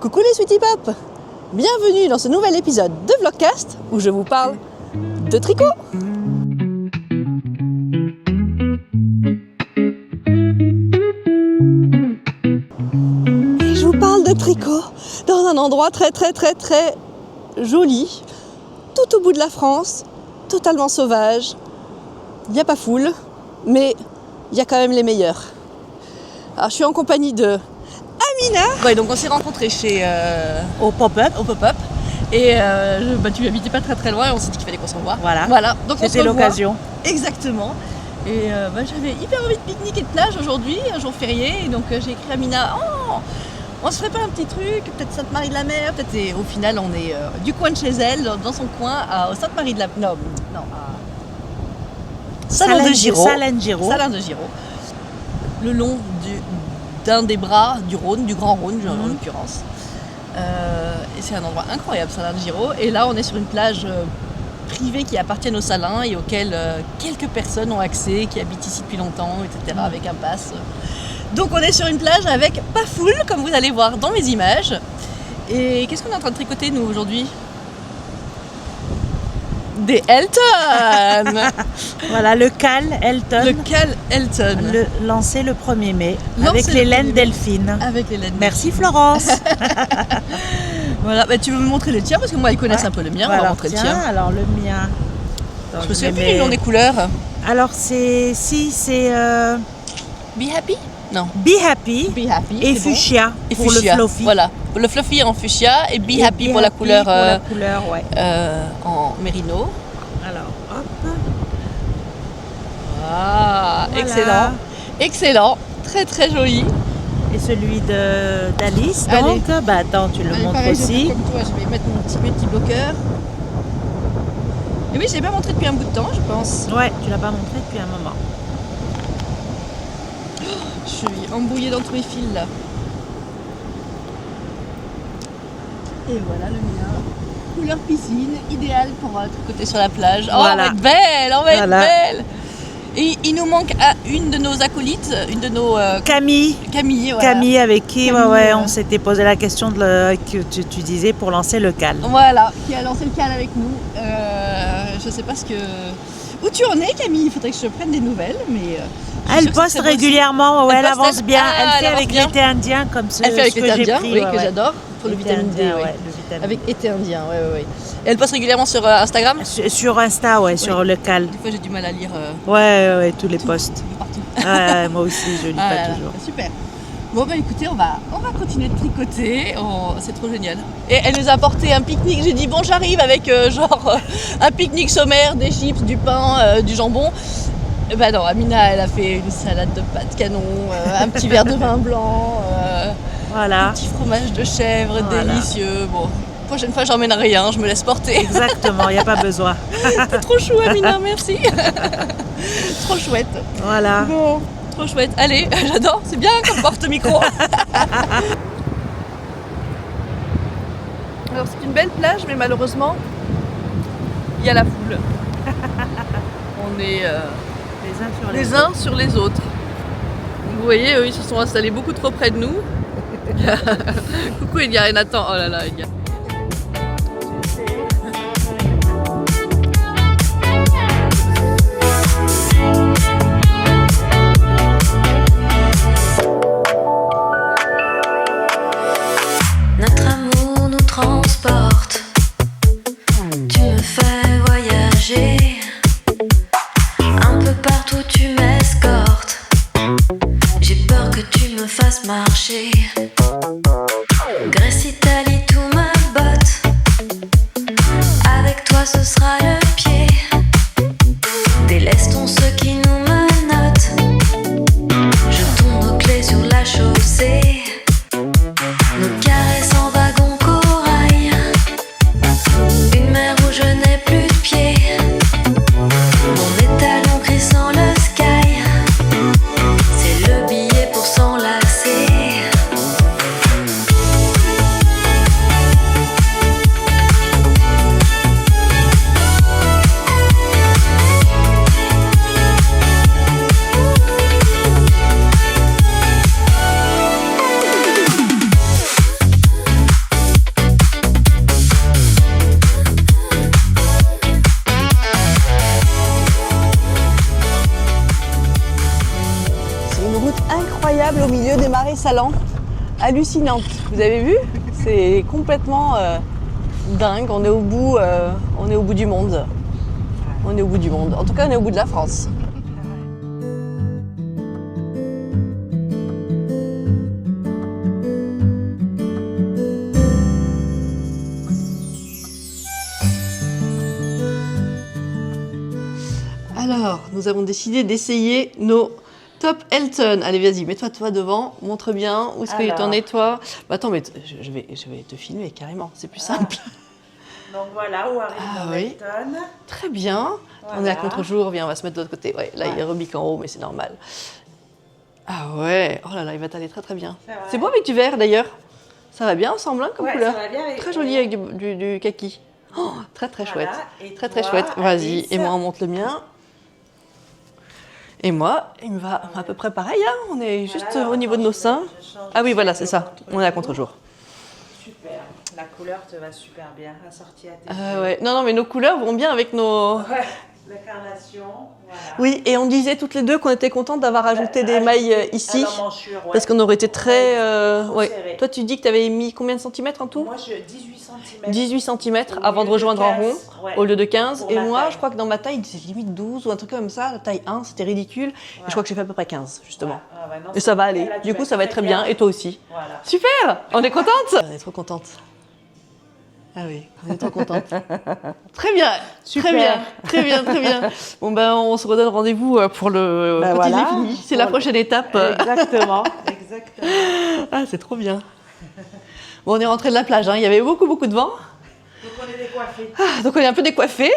Coucou les Sweetie Pop! Bienvenue dans ce nouvel épisode de Vlogcast où je vous parle de tricot. Et je vous parle de tricot dans un endroit très joli, tout au bout de la France, totalement sauvage. Il n'y a pas foule, mais il y a quand même les meilleurs. Alors je suis en compagnie de Amina. Ouais, donc on s'est rencontrés chez au pop-up. Et tu habitais pas très loin et on s'est dit qu'il fallait qu'on se revoie. Voilà. Donc c'était l'occasion. Exactement. Et j'avais hyper envie de pique-nique et de plage aujourd'hui, un jour férié. Et donc j'ai écrit à Amina, on se ferait pas un petit truc, peut-être Sainte-Marie-de-la-Mer, peut-être. Et au final, on est du coin de chez elle, dans son coin, au Sainte-Marie-de-la-Mer. Non, à Salins de Giraud. Le long d'un des bras du Rhône, du Grand Rhône en l'occurrence. Et c'est un endroit incroyable, Salins de Giraud. Et là, on est sur une plage privée qui appartient aux Salins et auquel quelques personnes ont accès, qui habitent ici depuis longtemps, etc., avec un pass. Donc on est sur une plage avec pas foule, comme vous allez voir dans mes images. Et qu'est-ce qu'on est en train de tricoter, nous, aujourd'hui ? Des Elton. Voilà, le Cal Elton. Le Cal Elton. Lancé le 1er mai, avec les laines Delphine. Merci Florence. Voilà, tu veux me montrer le tien, parce que moi, ils connaissent un peu le mien. On va montrer le tien. Alors le mien. Je me souviens plus du nom des couleurs. Alors c'est Be Happy ? Non. Be Happy et Fuchsia bon. pour le fluffy. Voilà, le fluffy en fuchsia et Be Happy pour la couleur, en mérino. Alors, hop. Ah, voilà. Excellent, très joli. Et celui d'Alice, donc, attends, tu le montres pareil, aussi. Comme toi, je vais mettre mon petit bloqueur. Et oui, je l'ai pas montré depuis un bout de temps, je pense. Ouais, tu l'as pas montré depuis un moment. Je suis embrouillée dans tous les fils là. Et voilà le mien. Couleur piscine, idéal pour tricoter sur la plage. Oh, voilà. On va être belle. Et il nous manque une de nos acolytes, une de nos... Camille, avec qui on s'était posé la question que tu disais pour lancer le Cal. Voilà, qui a lancé le Cal avec nous. Je sais pas où tu en es, Camille. Il faudrait que je prenne des nouvelles, mais... Elle poste régulièrement, elle avance bien. Elle fait avec l'été indien, comme ce que j'ai pris. Que j'adore, pour le vitamine D. Avec été indien, Et elle poste régulièrement sur Instagram ? Sur Insta, sur le Cal. Des fois, j'ai du mal à lire. Tous les posts. Partout. Moi aussi, je lis pas toujours. Super. Bon, écoutez, on va continuer de tricoter. C'est trop génial. Et elle nous a apporté un pique-nique. J'ai dit, j'arrive avec un pique-nique sommaire, des chips, du pain, du jambon. Non, Amina, elle a fait une salade de pâtes canon, un petit verre de vin blanc, un petit fromage de chèvre délicieux. Bon, prochaine fois, j'emmène rien, je me laisse porter. Exactement, il n'y a pas besoin. T'es trop chou, Amina, merci. Trop chouette. Voilà. Bon, trop chouette. Allez, j'adore, c'est bien comme porte-micro. Alors, c'est une belle plage, mais malheureusement, il y a la foule. On est... les uns sur les autres. Vous voyez, eux, ils se sont installés beaucoup trop près de nous. Coucou Elia et Nathan. Oh là là, Elia. Notre amour nous transporte. Tu me fais voyager. Un peu partout tu m'escortes. J'ai peur que tu me fasses marcher. Grèce, Italie, tout me botte. Avec toi ce sera le pied. Délaisse-t-on ce qui nous menotte. Jetons nos clés sur la chaussée. Nos caresses en wagon corail. Salan. Hallucinante. Vous avez vu? C'est complètement dingue. On est au bout du monde. On est au bout du monde. En tout cas, on est au bout de la France. Alors, nous avons décidé d'essayer nos Top Elton. Allez, vas-y, mets-toi toi devant, montre bien où est-ce que tu en es, toi. Bah, attends, mais je vais te filmer carrément, c'est plus simple. Donc voilà, où arrive mon Elton. Très bien. Voilà. On est à contre-jour, viens, on va se mettre de l'autre côté. Ouais, là, il rebique en haut, mais c'est normal. Ah ouais, oh là là, il va t'aller très très bien. C'est beau avec du vert d'ailleurs. Ça va bien ensemble hein, comme couleur. Ça va bien avec... Très joli avec du kaki. Oh, très très chouette. Et Très toi, très chouette. Vas-y, Alice. et moi on monte le mien. Et moi, il me va à peu près pareil, hein. On est juste au niveau de nos seins. Ah oui, voilà, c'est ça. On est à contre-jour. Super. La couleur te va super bien, assortie à tes yeux. Ouais. Non, mais nos couleurs vont bien avec nos... Ouais, la carnation, voilà. Oui, et on disait toutes les deux qu'on était contentes d'avoir ajouté des mailles ici. Parce qu'on aurait été très... ouais. serré. Toi, tu dis que tu avais mis combien de centimètres en tout? Moi, j'ai 18 cm. 18 cm avant de rejoindre en rond, au lieu de 15. Pour Et ma moi, taille. je crois que dans ma taille, c'est limite 12 ou un truc comme ça. La taille 1, c'était ridicule. Et je crois que j'ai fait à peu près 15, justement. Non, Et ça va aller. là, tu Du vas coup, ça va être très bien. Et toi aussi. Voilà. Super! On est contente? On est trop contente. Ah oui, on est trop contente. Très bien, Super. très bien, très bien, très bien. Bon ben, on se redonne rendez-vous pour le Ben quand voilà. il est fini. C'est la prochaine étape. Exactement. Exactement. Ah, c'est trop bien. Bon, on est rentré de la plage. Hein. Il y avait beaucoup, beaucoup de vent. Donc on est décoiffés. Ah, donc on est un peu décoiffé,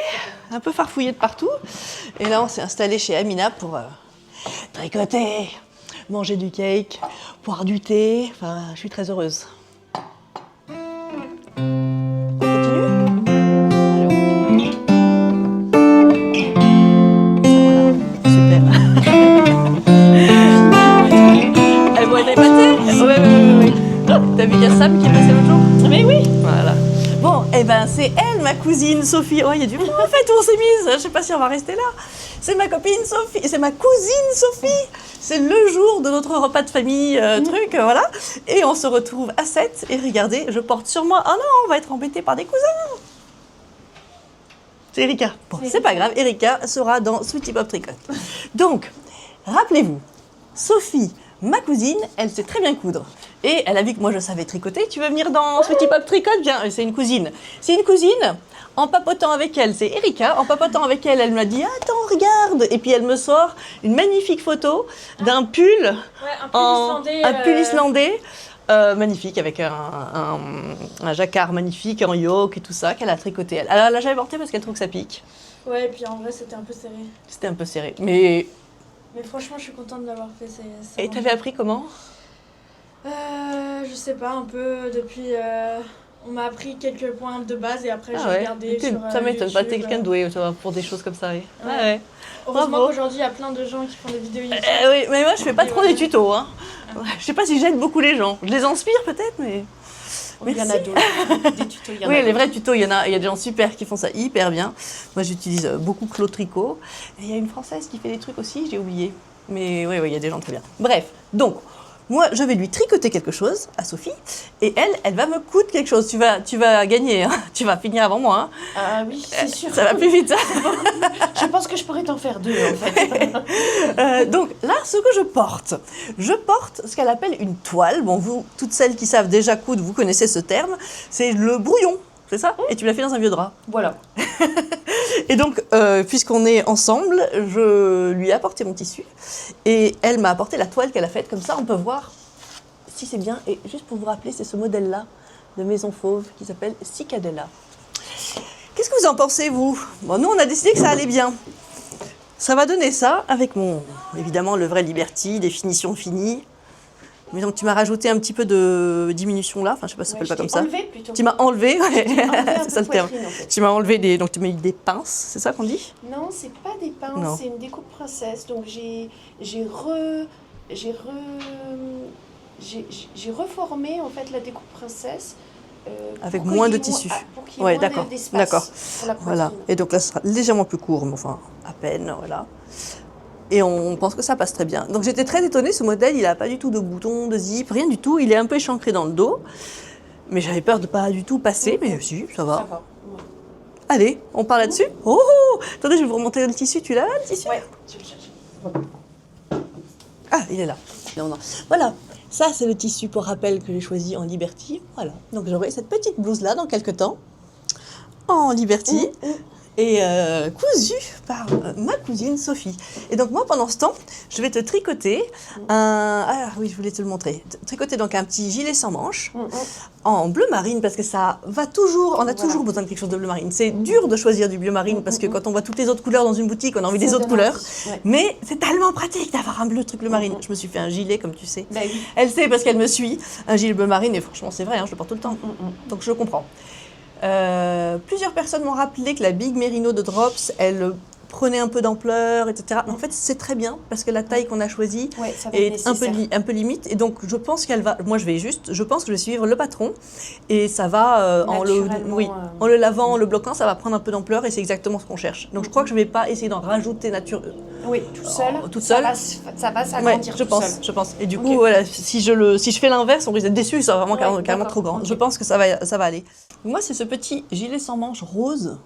un peu farfouillé de partout. Et là, on s'est installé chez Amina pour tricoter, manger du cake, boire du thé. Enfin, je suis très heureuse. On continue ? Allez, on continue. Voilà, super. Elles vont être épatées ? Oui. T'as vu qu'il y a Sam qui est passé l'autre jour ? Mais oui. Voilà. Bon, et ben c'est elle, ma cousine Sophie. Oh, il y a du monde en fait où on s'est mise. Je sais pas si on va rester là. C'est ma copine Sophie, c'est ma cousine Sophie. C'est le jour de notre repas de famille, voilà. Et on se retrouve à 7. Et regardez, je porte sur moi. Ah non, on va être embêté par des cousins. C'est Erika. Bon, c'est pas grave. Erika sera dans Sweetie Pop Tricot. Donc, rappelez-vous, Sophie, ma cousine, elle sait très bien coudre. Et elle a vu que moi je savais tricoter. Tu veux venir dans Sweetie Pop Tricot? Viens, c'est une cousine. C'est une cousine. En papotant avec elle, c'est Erika. En papotant avec elle, elle m'a dit « Attends, regarde !» Et puis elle me sort une magnifique photo d'un pull, un pull islandais, magnifique, avec un jacquard magnifique en yoke et tout ça, qu'elle a tricoté. Elle l'a jamais porté parce qu'elle trouve que ça pique. Ouais, et puis en vrai, c'était un peu serré. C'était un peu serré. Mais franchement, je suis contente de l'avoir fait. et t'avais appris comment? Je sais pas, un peu depuis... on m'a appris quelques points de base et après j'ai regardé sur Ça m'étonne pas, t'es YouTube. quelqu'un de doué pour des choses comme ça. Oui. Ouais. Heureusement Bravo. qu'aujourd'hui, il y a plein de gens qui font des vidéos YouTube. Oui, mais moi je fais pas trop des tutos. Hein. Je sais pas si j'aide beaucoup les gens. Je les inspire peut-être, mais... Il y en a d'autres. Des tutos, il y en a Oui, les d'autres. vrais tutos, il y a des gens super qui font ça hyper bien. Moi, j'utilise beaucoup Claude Tricot. Et il y a une Française qui fait des trucs aussi, j'ai oublié. Mais oui, il y a des gens très bien. Bref, donc, moi, je vais lui tricoter quelque chose à Sophie. Et elle va me coudre quelque chose. Tu vas gagner, hein. Tu vas finir avant moi. Hein. Ah oui, c'est sûr. Ça va plus vite. Je pense que je pourrais t'en faire deux, en fait. Donc là, ce que je porte ce qu'elle appelle une toile. Bon, vous, toutes celles qui savent déjà coudre, vous connaissez ce terme. C'est le brouillon, c'est ça? Et tu l'as fait dans un vieux drap. Voilà. Et donc, puisqu'on est ensemble, je lui ai apporté mon tissu. Et elle m'a apporté la toile qu'elle a faite. Comme ça, on peut voir si c'est bien. Et juste pour vous rappeler, c'est ce modèle-là de maison fauve qui s'appelle Cicadella. Qu'est-ce que vous en pensez, vous? Bon, nous, on a décidé que ça allait bien. Ça va donner ça avec évidemment, le vrai Liberty, des finitions finies. Mais donc, tu m'as rajouté un petit peu de diminution là. Enfin, je sais pas si ça s'appelle pas comme ça. Enlevé plutôt. Tu m'as enlevé, ouais. un C'est ça peu le terme. poitrine, en fait. Tu m'as enlevé donc tu m'as mis des pinces, c'est ça qu'on dit? Non, c'est pas des pinces, Non. c'est une découpe princesse. Donc j'ai reformé en fait la découpe princesse Avec pour moins qu'il y de ait tissu. pour qu'il y ait Ouais, moins d'accord, d'espace d'accord. pour la Voilà. poitrine. Et donc là, ce sera légèrement plus court, mais enfin, à peine, voilà. Et on pense que ça passe très bien. Donc j'étais très étonnée, ce modèle, il n'a pas du tout de boutons, de zip, rien du tout. Il est un peu échancré dans le dos. Mais j'avais peur de pas du tout passer, mais si, ça va. Ça va. Ouais. Allez, on part là-dessus. Oh, attendez, je vais vous remonter le tissu. Tu l'as là, le tissu? Ouais, je le cherche. Ah, il est là. Non, non. Voilà, ça c'est le tissu pour rappel que j'ai choisi en Liberty. Voilà, donc j'aurai cette petite blouse-là dans quelques temps, en Liberty. Et cousu par ma cousine Sophie. Et donc moi, pendant ce temps, je vais te tricoter un... Ah oui, je voulais te le montrer. Tricoter donc un petit gilet sans manches en bleu marine, parce que ça va toujours... On a toujours besoin de quelque chose de bleu marine. C'est dur de choisir du bleu marine, parce que quand on voit toutes les autres couleurs dans une boutique, on a envie des autres couleurs. Ouais. Mais c'est tellement pratique d'avoir un bleu marine. Je me suis fait un gilet, comme tu sais. Bah oui. Elle sait parce qu'elle me suit. Un gilet bleu marine, et franchement, c'est vrai, hein, je le porte tout le temps. Donc je le comprends. Plusieurs personnes m'ont rappelé que la Big Merino de Drops, elle prenait un peu d'ampleur, etc. Mais en fait, c'est très bien parce que la taille qu'on a choisie ça va être est un peu limite. Et donc, je pense qu'elle va... Moi, je pense que je vais suivre le patron. Et ça va, en le lavant, en le bloquant, ça va prendre un peu d'ampleur et c'est exactement ce qu'on cherche. Donc, je crois que je ne vais pas essayer d'en rajouter Oui, tout seul. Toute seule. Ça va s'agrandir je pense. Et du coup, voilà, si je fais l'inverse, on risque d'être déçu, ça va vraiment carrément trop grand. Je pense que ça va aller. Moi, c'est ce petit gilet sans manches rose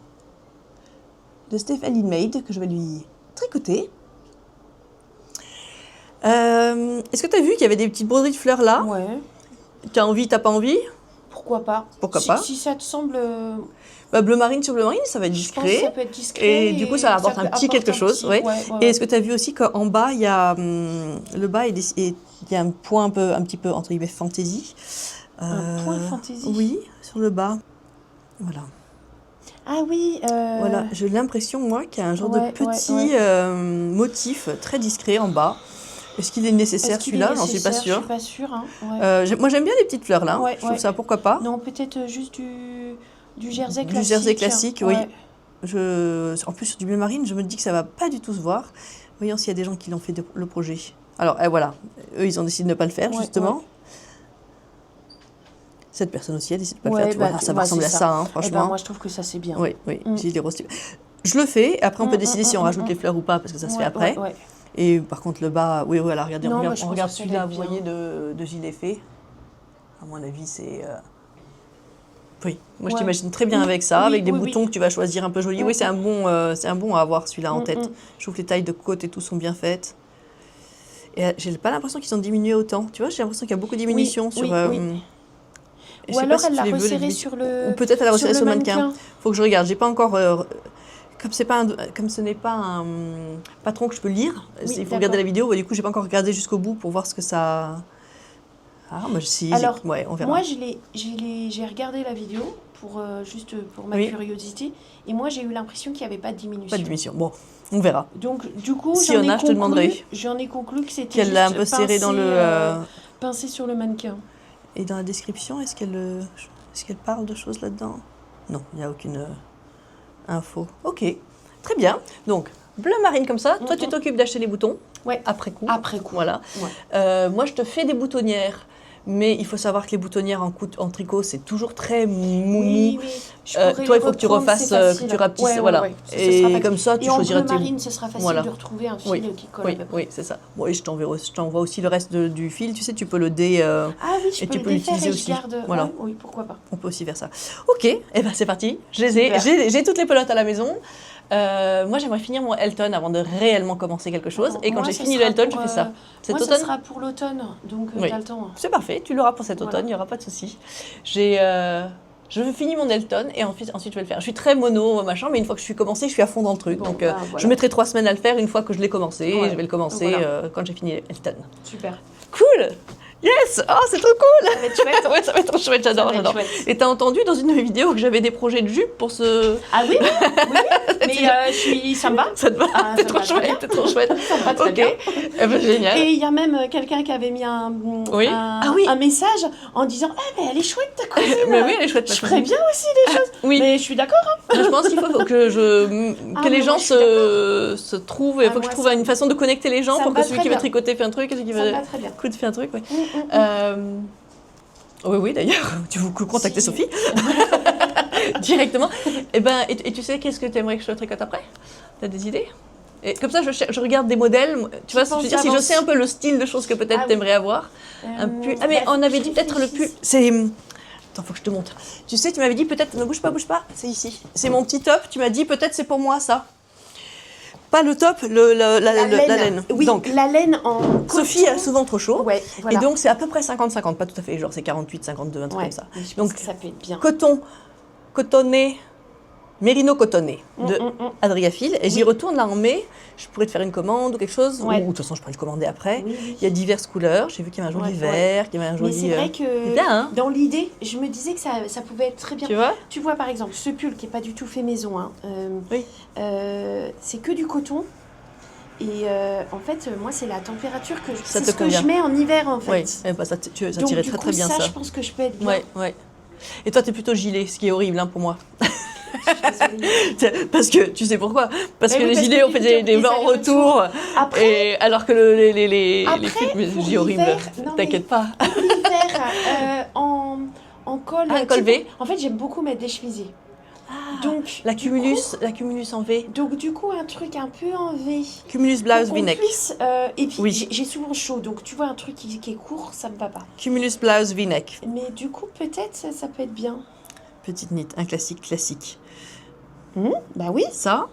de Stéphanie Made que je vais lui tricoter. Est-ce que tu as vu qu'il y avait des petites broderies de fleurs là? Ouais. Tu as envie, t'as pas envie? Pourquoi pas? Si ça te semble... bleu marine sur bleu marine, ça va être discret. Je pense que ça peut être discret. Et du coup, ça apporte un petit quelque chose. Ouais. Et est-ce que tu as vu aussi qu'en bas, il y a le bas il y a un point un petit peu entre guillemets fantaisie. Un point fantaisie? Oui, sur le bas. Voilà. Ah oui. Voilà, j'ai l'impression, moi, qu'il y a un genre de petit motif très discret en bas. Est-ce qu'il est nécessaire celui-là? J'en suis pas sûre. Je suis pas sûre. Hein. Moi, j'aime bien les petites fleurs là. Je trouve ça, pourquoi pas. Non, peut-être juste du jersey classique. Du jersey classique, oui. En plus, sur du bleu marine, je me dis que ça va pas du tout se voir. Voyons s'il y a des gens qui l'ont fait le projet. Alors, voilà. Eux, ils ont décidé de ne pas le faire, justement. Ouais. Cette personne aussi a décidé de ne pas le faire. Ça va ressembler à ça, hein, franchement. Moi, je trouve que ça, c'est bien. Oui. J'ai des roses. Je le fais. Après, on peut décider si on rajoute les fleurs ou pas, parce que ça se fait après. Et par contre, le bas, voilà, regardez, on regarde celui-là, vous voyez, de gilet fait. À mon avis, c'est... Oui, moi je t'imagine très bien avec ça, avec des boutons que tu vas choisir un peu jolis. Oui, c'est un bon à avoir celui-là en tête. Je trouve que les tailles de côte et tout sont bien faites. Et j'ai pas l'impression qu'ils ont diminué autant. Tu vois, j'ai l'impression qu'il y a beaucoup de diminution sur... Ou alors elle l'a resserré sur le... Ou peut-être elle l'a resserré sur le mannequin. Faut que je regarde. J'ai pas encore... Comme ce n'est pas un patron que je peux lire, il faut regarder la vidéo. Du coup, j'ai pas encore regardé jusqu'au bout pour voir ce que ça... Ah, moi, alors, on verra. moi, j'ai regardé la vidéo juste pour ma curiosité. Et moi, j'ai eu l'impression qu'il n'y avait pas de diminution. Pas de diminution. Bon, on verra. Donc, du coup, si on a, je te demanderai. J'en ai conclu que c'était qu'elle l'a un peu serré dans le... pincé sur le mannequin. Et dans la description, est-ce qu'elle parle de choses là-dedans? Non, il n'y a aucune info. Ok, très bien. Donc, bleu marine comme ça. Toi, tu t'occupes d'acheter les boutons. Après coup. Voilà. Moi, je te fais des boutonnières. Mais il faut savoir que les boutonnières en tricot, c'est toujours très mou. Oui. Toi, il faut que tu refasses, que tu rapetisses. Voilà. Et comme ça, tu choisiras tes... Et en bleu marine, ce sera facile de retrouver un fil qui colle. Oui, c'est ça. Bon, et je t'envoie aussi le reste du fil. Tu sais, tu peux le je peux l'utiliser aussi. Voilà. Oui, pourquoi pas. On peut aussi faire ça. Ok, et c'est parti. J'ai toutes les pelotes à la maison. Moi, j'aimerais finir mon Elton avant de réellement commencer quelque chose. Et quand j'ai fini le Elton, je fais ça. Cet automne, ça sera pour l'automne, donc t'as le temps. C'est parfait, tu l'auras pour cet automne, il n'y aura pas de souci. Je finis mon Elton et ensuite je vais le faire. Je suis très mono, machin, mais une fois que je suis commencée, je suis à fond dans le truc. Donc je mettrai 3 semaines à le faire une fois que je l'ai commencé. Et je vais le commencer quand j'ai fini Elton. Super. Cool! Yes! Oh, c'est trop cool! Ça va être chouette. Ouais, ça va être trop chouette, j'adore. Et t'as entendu dans une vidéo que j'avais des projets de jupe pour ce... Ah oui, mais ça me va. Ça te va? T'es trop chouette, t'es trop chouette. Ça me va très bien. Génial. Et il y a même quelqu'un qui avait mis un message en disant « Ah, mais elle est chouette ta cousine !» Mais oui, elle est chouette. Je ferais bien aussi des choses. Oui. Mais je suis d'accord. Je pense qu'il faut que les gens se trouvent. Il faut que je trouve une façon de connecter les gens pour que celui qui veut tricoter fait un truc et celui qui veut coudre fait un truc. Oui, d'ailleurs, tu veux contacter Sophie directement. Et tu sais, qu'est-ce que tu aimerais que je te tricote après? Tu as des idées? Et comme ça, je regarde des modèles. Tu vois, je veux dire, si je sais un peu le style de choses que peut-être t'aimerais avoir. Un pull. Ah, mais on avait dit peut-être le pull. C'est. Attends, faut que je te montre. Tu sais, tu m'avais dit peut-être. Ne bouge pas. C'est ici. C'est mon petit top. Tu m'as dit peut-être c'est pour moi ça. Pas le top, la laine. Oui, donc, la laine en coton. Sophie a souvent trop chaud. Ouais, voilà. Et donc, c'est à peu près 50-50. Pas tout à fait, genre c'est 48, 52, un truc comme ça. Je pense Donc, que ça peut être bien. Cotonné, Mérino cotonné de Adriaphile. Et j'y retourne là en mai. Je pourrais te faire une commande ou quelque chose. Ou de toute façon, je pourrais le commander après. Oui. Il y a diverses couleurs. J'ai vu qu'il y avait un joli vert, qu'il y avait un joli. Mais c'est vrai que bien, hein, dans l'idée, je me disais que ça pouvait être très bien. Tu vois par exemple, ce pull qui n'est pas du tout fait maison. Hein, c'est que du coton. Et en fait, moi, c'est la température que c'est ce que je mets en hiver, en fait. Oui, bah, ça tirait très très bien ça. Je pense que je peux être bien. Ouais. Et toi, t'es plutôt gilet, ce qui est horrible hein, pour moi. Parce que, tu sais pourquoi? Parce que les gilets, on fait des blancs en retour. Après, alors que les pulls, horrible. T'inquiète pas. L'hiver, en col. Un col V. En fait, j'aime beaucoup mettre des chemisiers. Donc, la cumulus en V. Donc du coup un truc un peu en V. Cumulus blouse V-neck. Et puis j'ai souvent chaud, donc tu vois un truc qui est court, ça me va pas. Cumulus blouse V-neck. Mais du coup peut-être ça peut être bien. Petite knit, un classique. Bah oui. Ça.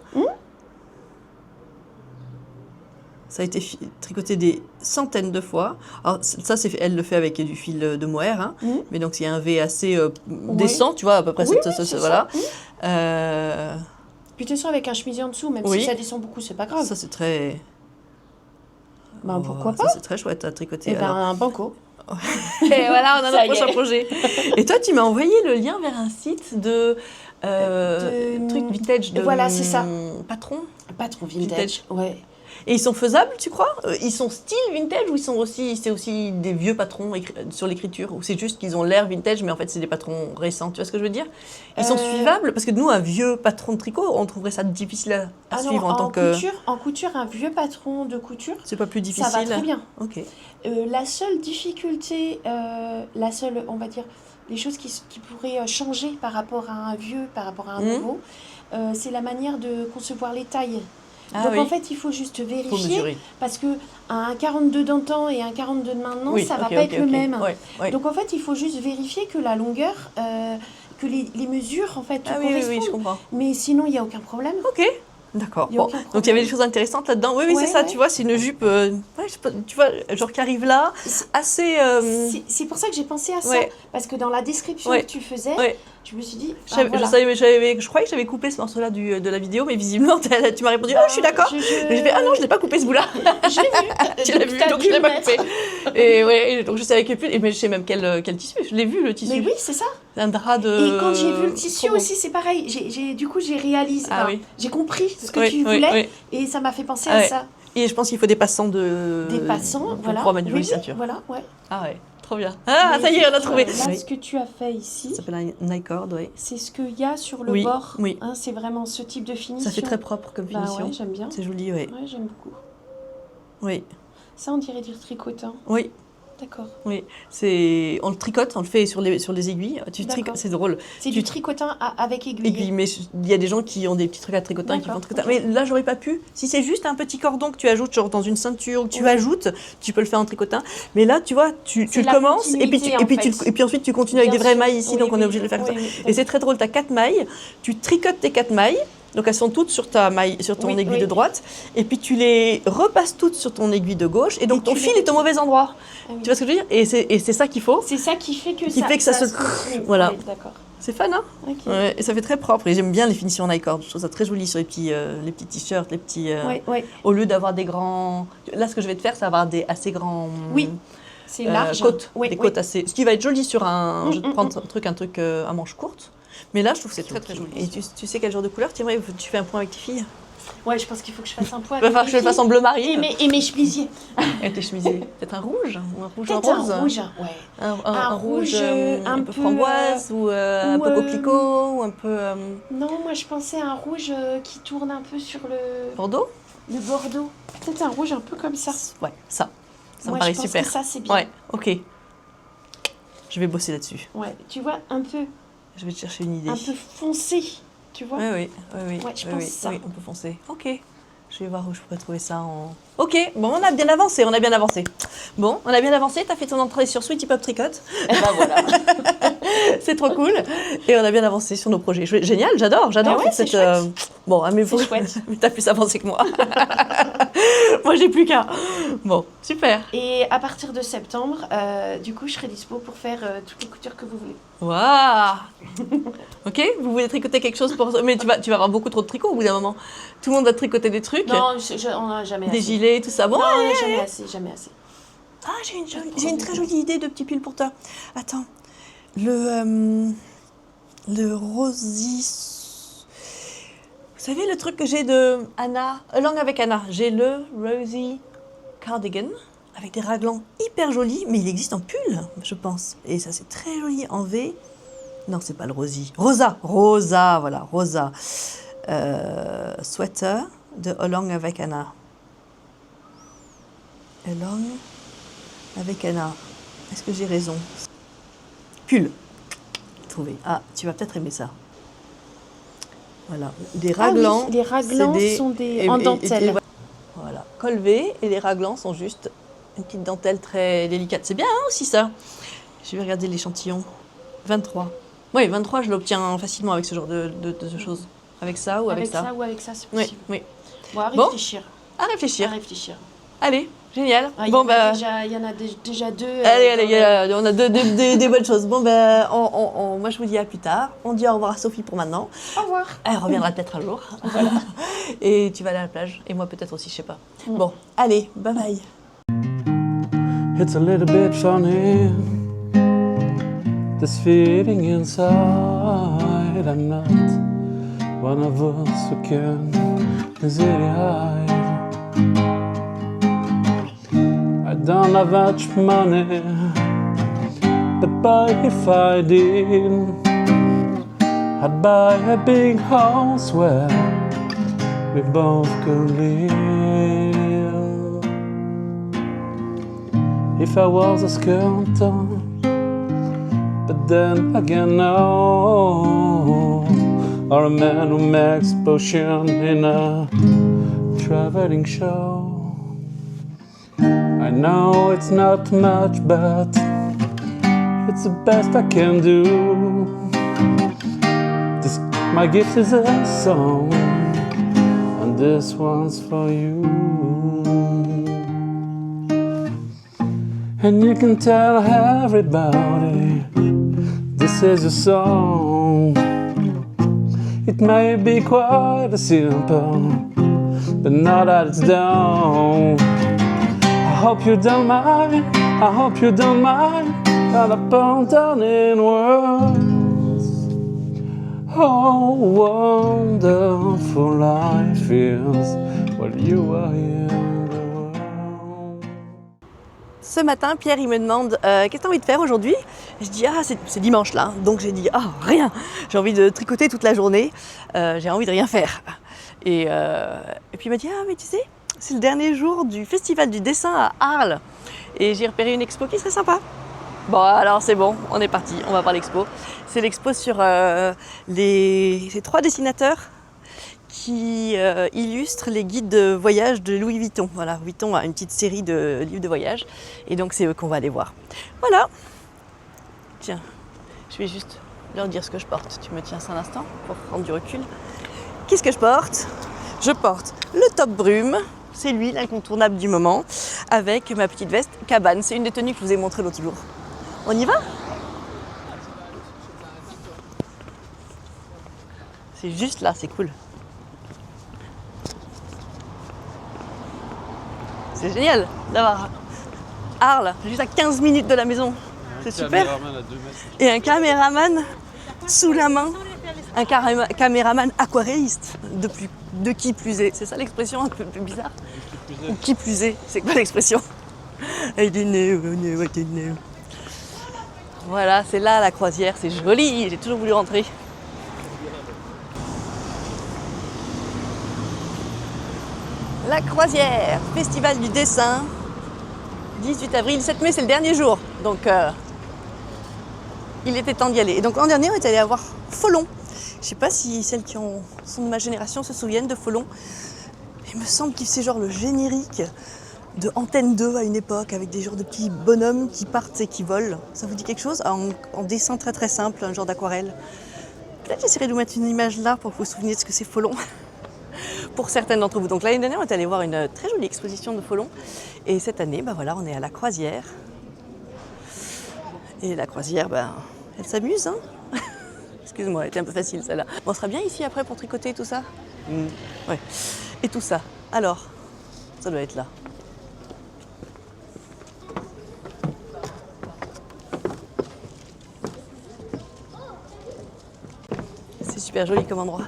Ça a été tricoté des centaines de fois. Alors ça, elle le fait avec du fil de mohair, hein. Mais donc il y a un V assez décent, tu vois, à peu près voilà. Puis tu sens avec un chemisier en dessous, même si ça descend beaucoup, c'est pas grave. Ça c'est très. Ben pourquoi pas. Ça c'est très chouette à tricoter. Et ben un banco. Et voilà, on a notre prochain projet. Et toi, tu m'as envoyé le lien vers un site de truc vintage de. Voilà, c'est ça. Patron Vintage. Ouais. Et ils sont faisables, tu crois? Ils sont style vintage ou c'est aussi des vieux patrons sur l'écriture? Ou c'est juste qu'ils ont l'air vintage, mais en fait, c'est des patrons récents? Tu vois ce que je veux dire? Ils sont suivables? Parce que nous, un vieux patron de tricot, on trouverait ça difficile à suivre en tant que... En couture, un vieux patron de couture, c'est pas plus difficile? Ça va très bien. Ok. La seule difficulté, on va dire, les choses qui pourraient changer par rapport à un vieux, par rapport à un nouveau, c'est la manière de concevoir les tailles. Donc en fait, il faut juste vérifier parce que un 42 d'antan et un 42 de maintenant, ça va pas être le même. Donc en fait, il faut juste vérifier que la longueur, que les mesures en fait correspondent. Oui, je comprends. Mais sinon, il y a aucun problème. Ok. D'accord. Bon. Donc il y avait des choses intéressantes là-dedans. Oui, c'est ça. Tu vois, c'est une jupe, tu vois, genre qui arrive là, assez. C'est pour ça que j'ai pensé à ça, parce que dans la description que tu faisais, je me suis dit. Je croyais que j'avais coupé ce morceau-là de la vidéo, mais visiblement, tu m'as répondu je suis d'accord. Mais j'ai fait non, je n'ai pas coupé ce bout-là. Je l'ai vu. Tu l'as vu, donc je l'ai pas coupé. Et donc je sais avec mais je sais même quel tissu. Je l'ai vu le tissu. Mais oui, c'est ça. Un drap de. Et quand j'ai vu le tissu aussi, c'est pareil. Du coup, j'ai réalisé. J'ai compris ce que tu voulais, et ça m'a fait penser à ça. Et je pense qu'il faut des passants de. Des passants, voilà. Pour mettre une jolie ceinture. Voilà, ouais. Ah ouais, trop bien. Ah, ça y est, on a trouvé. Là, ce que tu as fait ici. Ça s'appelle un Nicord, oui. C'est ce qu'il y a sur le bord. Oui. Hein, c'est vraiment ce type de finition. Ça fait très propre comme finition. Ouais, j'aime bien. C'est joli, oui. Ouais, j'aime beaucoup. Oui. Ça, on dirait du tricotin. Oui. D'accord. Oui, on le tricote, on le fait sur les aiguilles. C'est drôle. C'est du tricotin avec aiguille. Mais il y a des gens qui ont des petits trucs à tricotin qui font tricotin. Mais là, j'aurais pas pu. Si c'est juste un petit cordon que tu ajoutes genre dans une ceinture, que tu ajoutes, tu peux le faire en tricotin. Mais là, tu vois, tu le commences et puis ensuite tu continues avec des vraies mailles ici, donc on est obligé de le faire comme ça. Et c'est très drôle. Tu as 4 mailles, tu tricotes tes 4 mailles. Donc elles sont toutes sur ta maille, sur ton aiguille de droite, et puis tu les repasses toutes sur ton aiguille de gauche, et donc ton fil est au mauvais endroit. Tu vois ce que je veux dire? Et c'est ça qu'il faut. C'est ça qui fait que ça se voilà. D'accord. C'est fun, hein? Ouais, et ça fait très propre. Et j'aime bien les finitions Nicord. Je trouve ça très joli sur les petits t-shirts, les petits. Au lieu d'avoir des grands. Là, ce que je vais te faire, c'est avoir des assez grands. Oui. C'est large. Côtes, des côtes assez. Ce qui va être joli sur un. Je vais te prendre un truc à manches courtes. Mais là, je trouve que c'est très très joli. Et tu sais quel genre de couleur tu fais un point avec tes filles? Ouais, je pense qu'il faut que je fasse un point. Il va falloir que je le fasse en bleu marine. Et mes chemisiers. Et tes chemisiers. Peut-être un rouge ou un rouge en rose. Un rouge, ouais. Un rouge un peu framboise ou un peu coquelicot ou un peu. Non, moi je pensais à un rouge qui tourne un peu sur le. Bordeaux? Le Bordeaux. Peut-être un rouge un peu comme ça. Ouais, ça. Ça me paraît super. Que ça, c'est bien. Ouais, ok. Je vais bosser là-dessus. Ouais, tu vois, un peu. Je vais te chercher une idée. Un peu foncé, tu vois. Oui. Ouais, je pense ça. Oui, un peu foncé. Ok. Je vais voir où je pourrais trouver ça en... Ok, bon, on a bien avancé. Bon, on a bien avancé, t'as fait ton entrée sur Sweet Hip Hop Tricote. Et ben voilà. C'est trop cool. Et on a bien avancé sur nos projets. Génial, j'adore. Ah ouais, c'est chouette. Bon, mais C'est chouette. Mais t'as plus avancé que moi. Moi, j'ai plus qu'un. Bon, super. Et à partir de septembre, du coup, je serai dispo pour faire toutes les coutures que vous voulez. Waouh. Ok, vous voulez tricoter quelque chose pour... Mais tu vas avoir beaucoup trop de tricots au bout d'un moment. Tout le monde va tricoter des trucs. Non, on n'a jamais des assez. Gilets, tout ça. Bon, Non, on allez. n'a jamais assez, jamais assez. Ah, j'ai une très jolie idée de petit pull pour toi. Attends. Le Rosie... Vous savez le truc que j'ai de Anna, Along avec Anna. J'ai le Rosie Cardigan avec des raglans hyper jolis, mais il existe en pull, je pense. Et ça, c'est très joli en V. Non, c'est pas le Rosie. Rosa, voilà, Rosa. Sweater de Along avec Anna. Along avec Anna. Est-ce que j'ai raison? Pull. Trouvé. Ah, tu vas peut-être aimer ça. Voilà. Des raglans. Ah oui, les raglans sont en dentelle. Voilà. Col V et les raglans sont juste une petite dentelle très délicate. C'est bien hein, aussi ça. Je vais regarder l'échantillon. 23. Oui, 23, je l'obtiens facilement avec ce genre de choses. Avec ça ou avec ça. Avec ça ou avec ça, c'est possible. Oui. Bon, à réfléchir. À réfléchir. À réfléchir. Allez, génial. Ah, il y en a déjà deux. Allez, on a des bonnes choses. Bon, ben, moi je vous dis à plus tard. On dit au revoir à Sophie pour maintenant. Au revoir. Elle reviendra peut-être un jour. Voilà. Et tu vas aller à la plage. Et moi peut-être aussi, je sais pas. Bon, allez, bye bye. It's a little bit funny, this feeling inside. I'm not one of us who can easily hide. I don't have much money, but boy, if I did, I'd buy a big house where we both could live. If I was a skeleton, but then again no, or a man who makes potion in a traveling show. I know it's not much, but it's the best I can do. My gift is a song, and this one's for you. And you can tell everybody this is your song. It may be quite simple, but now that it's done, I hope you don't mind, I hope you don't mind that I put down in words. Oh, wonderful life is while you are in the world. Ce matin, Pierre, il me demande qu'est-ce que tu as envie de faire aujourd'hui? Je dis c'est dimanche là, donc j'ai dit rien. J'ai envie de tricoter toute la journée. J'ai envie de rien faire. Et puis il m'a dit mais tu sais, c'est le dernier jour du festival du dessin à Arles et j'ai repéré une expo qui serait sympa. Bon alors c'est bon, on est parti, on va voir l'expo. C'est l'expo sur ces 3 dessinateurs qui illustrent les guides de voyage de Louis Vuitton. Voilà, Vuitton a une petite série de livres de voyage et donc c'est eux qu'on va aller voir. Voilà. Tiens, je vais juste leur dire ce que je porte. Tu me tiens ça un instant pour prendre du recul. Qu'est-ce que je porte? Je porte le top brume, c'est lui l'incontournable du moment, avec ma petite veste cabane. C'est une des tenues que je vous ai montré l'autre jour. On y va? C'est juste là, c'est cool. C'est génial d'avoir Arles, juste à 15 minutes de la maison. C'est super. Et un caméraman sous la main. Un caméraman aquarelliste, de qui plus est. C'est ça l'expression un peu bizarre? Ou qui plus est, c'est quoi l'expression? Voilà, c'est là la croisière, c'est joli, j'ai toujours voulu rentrer. La croisière, festival du dessin, 18 avril, 7 mai, c'est le dernier jour. Donc, il était temps d'y aller. Et donc, l'an dernier, on est allé voir Folon. Je ne sais pas si celles qui sont de ma génération se souviennent de Folon. Il me semble que c'est genre le générique de Antenne 2 à une époque, avec des genres de petits bonhommes qui partent et qui volent. Ça vous dit quelque chose? En dessin très très simple, un genre d'aquarelle. Peut-être j'essaierai de vous mettre une image là pour que vous vous souveniez de ce que c'est Folon. Pour certaines d'entre vous. Donc l'année dernière, on est allé voir une très jolie exposition de Folon. Et cette année, voilà, on est à la Croisière. Et la Croisière, elle s'amuse, hein. Excuse-moi, elle était un peu facile celle-là. On sera bien ici après pour tricoter tout ça? Ouais. Et tout ça. Alors, ça doit être là. C'est super joli comme endroit.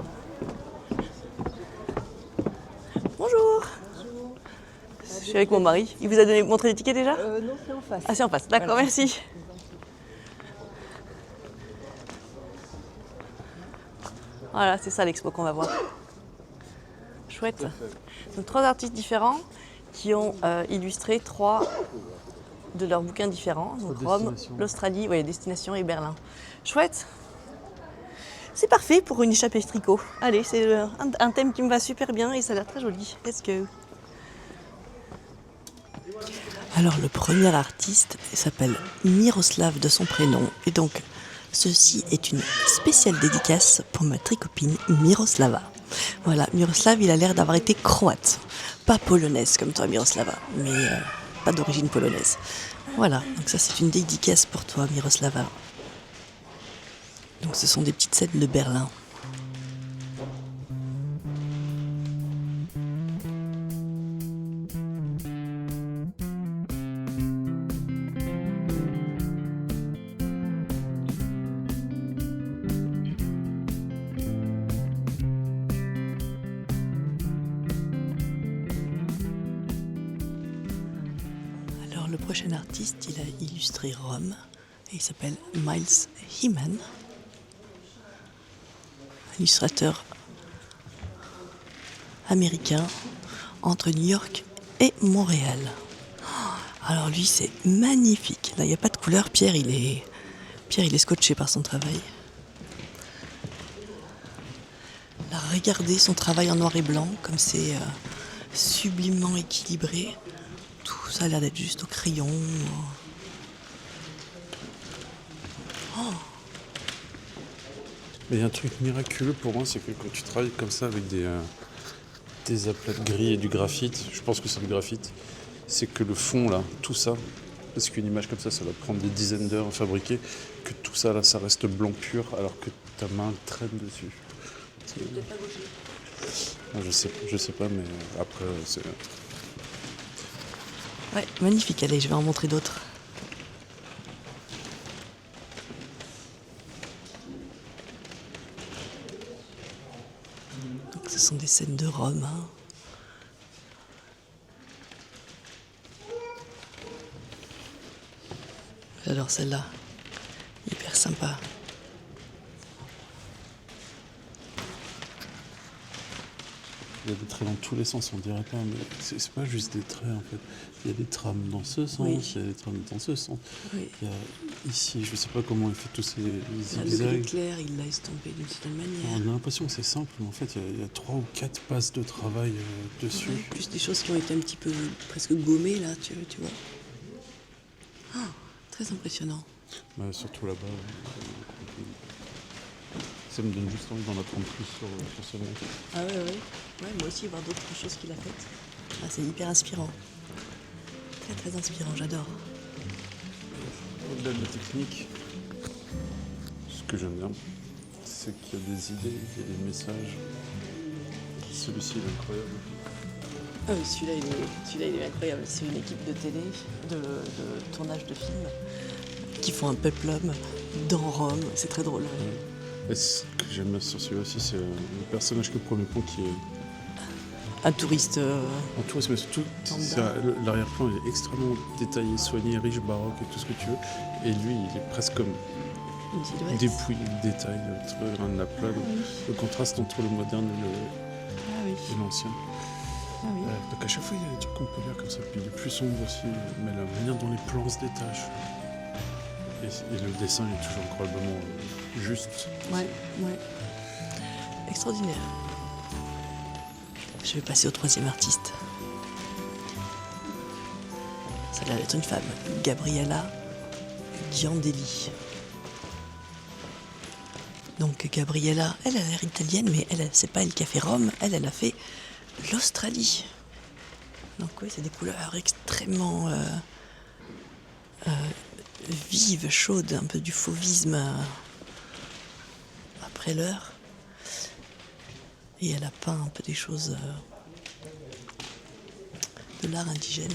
Bonjour. Je suis avec mon mari. Il vous a montré les tickets déjà? Non, c'est en face. Ah, c'est en face. D'accord, voilà. Merci. Voilà, c'est ça l'expo qu'on va voir. Chouette. Donc 3 artistes différents qui ont illustré 3 de leurs bouquins différents. Donc Rome, l'Australie, Destination et Berlin. Chouette. C'est parfait pour une échappée tricot. Allez, c'est un thème qui me va super bien et ça a l'air très joli. Let's go. Alors le premier artiste s'appelle Miroslav de son prénom et donc ceci est une spéciale dédicace pour ma tricopine Miroslava. Voilà, Miroslav, il a l'air d'avoir été croate, pas polonaise comme toi Miroslava, mais pas d'origine polonaise. Voilà, donc ça c'est une dédicace pour toi Miroslava. Donc ce sont des petites scènes de Berlin. Alors le prochain artiste, il a illustré Rome et il s'appelle Miles Hyman. Illustrateur américain entre New York et Montréal. Alors lui c'est magnifique. Là il n'y a pas de couleur. Pierre il est scotché par son travail. Là regardez son travail en noir et blanc comme c'est sublimement équilibré. Tout ça a l'air d'être juste au crayon. Mais il y a un truc miraculeux pour moi, c'est que quand tu travailles comme ça avec des aplats de gris et du graphite, je pense que c'est du graphite, c'est que le fond là, tout ça, parce qu'une image comme ça va prendre des dizaines d'heures à fabriquer, que tout ça là, ça reste blanc pur alors que ta main traîne dessus. Tu peux peut-être pas gaucher. Je sais pas, mais après c'est... Ouais, magnifique, allez, je vais en montrer d'autres. Donc, ce sont des scènes de Rome. Hein. J'adore celle-là, hyper sympa. Il y a des traits dans tous les sens, on dirait pas, mais c'est pas juste des traits en fait. Il y a des trames dans ce sens, il y a des trames dans ce sens. Oui. Il y a ici, je sais pas comment il fait tous ces Le zigzags. gris clair, il l'a estompé d'une certaine manière. On a l'impression que c'est simple, mais en fait, il y a 3 ou 4 passes de travail dessus. Ouais, plus des choses qui ont été un petit peu presque gommées là, tu vois. Oh, très impressionnant. Surtout là-bas. Ça me donne juste envie d'en apprendre plus sur ce mec. Ah ouais. Ouais, moi aussi, voir d'autres choses qu'il a faites. Ah, c'est hyper inspirant. Très très inspirant, j'adore. Au-delà de la technique, ce que j'aime bien, c'est qu'il y a des idées, il y a des messages. Celui-ci il est incroyable. Ah oui, celui-là il est incroyable. C'est une équipe de télé, de tournage de films, qui font un peplum dans Rome. C'est très drôle. Et ce que j'aime bien sur celui-là aussi, c'est le personnage que premier plan qui est... Un touriste. En tourisme, mais surtout, l'arrière-plan il est extrêmement détaillé, soigné, riche, baroque et tout ce que tu veux. Et lui, il est presque comme une silhouette. Dépouillé de détails, le grain de la plaque, le contraste entre le moderne et l'ancien. Ah oui. Donc à chaque fois, il y a des trucs qu'on peut lire comme ça. Puis il est plus sombre aussi, mais la manière dont les plans se détachent. Et le dessin est toujours incroyablement juste. Ouais. Extraordinaire. Je vais passer au troisième artiste. Ça a l'air d'être une femme, Gabriella Giandelli. Donc Gabriella, elle a l'air italienne, mais c'est pas elle qui a fait Rome, elle a fait l'Australie. Donc oui, c'est des couleurs extrêmement vives, chaudes, un peu du fauvisme après l'heure. Et elle a peint un peu des choses de l'art indigène.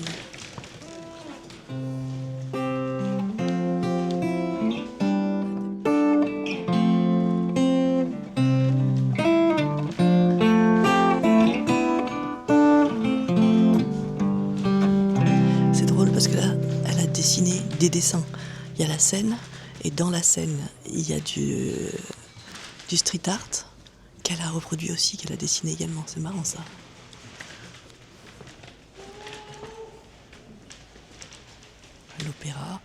C'est drôle parce que là, elle a dessiné des dessins. Il y a la scène, et dans la scène, il y a du street art qu'elle a reproduit aussi, qu'elle a dessiné également. C'est marrant ça. L'opéra.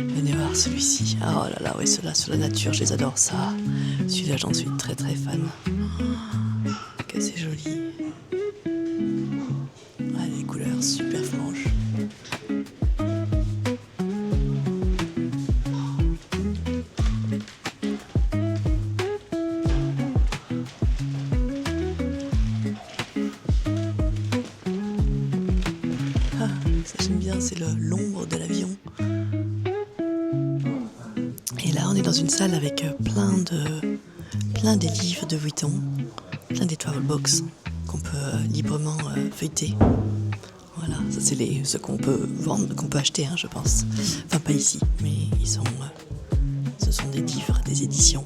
Venez voir celui-ci. Oh là là, ouais, ceux-là sur la nature, je les adore ça. Celui-là, j'en suis très très fan. Oh, que c'est joli. Ah, les couleurs super franches. C'est l'ombre de l'avion. Et là, on est dans une salle avec plein des livres de Vuitton, plein des travel box qu'on peut librement feuilleter. Voilà, ça c'est ceux qu'on peut vendre, qu'on peut acheter, hein, je pense. Enfin, pas ici, mais ce sont des livres, des éditions.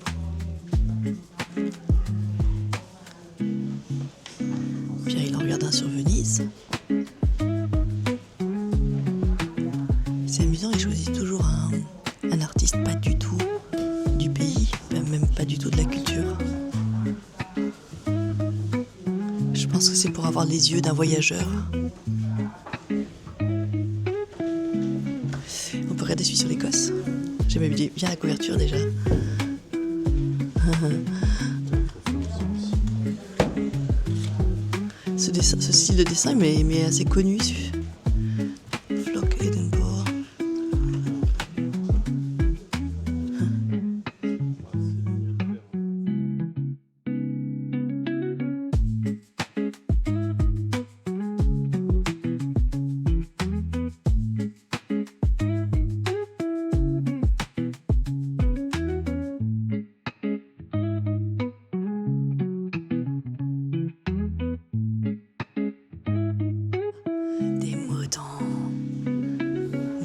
Pierre, il en regarde un sur Venise. C'est amusant, il choisit toujours un artiste pas du tout du pays, même pas du tout de la culture. Je pense que c'est pour avoir les yeux d'un voyageur. On peut regarder celui sur l'Écosse. J'aimais bien la couverture déjà. Ce style de dessin mais assez connu. Flock Edinburgh.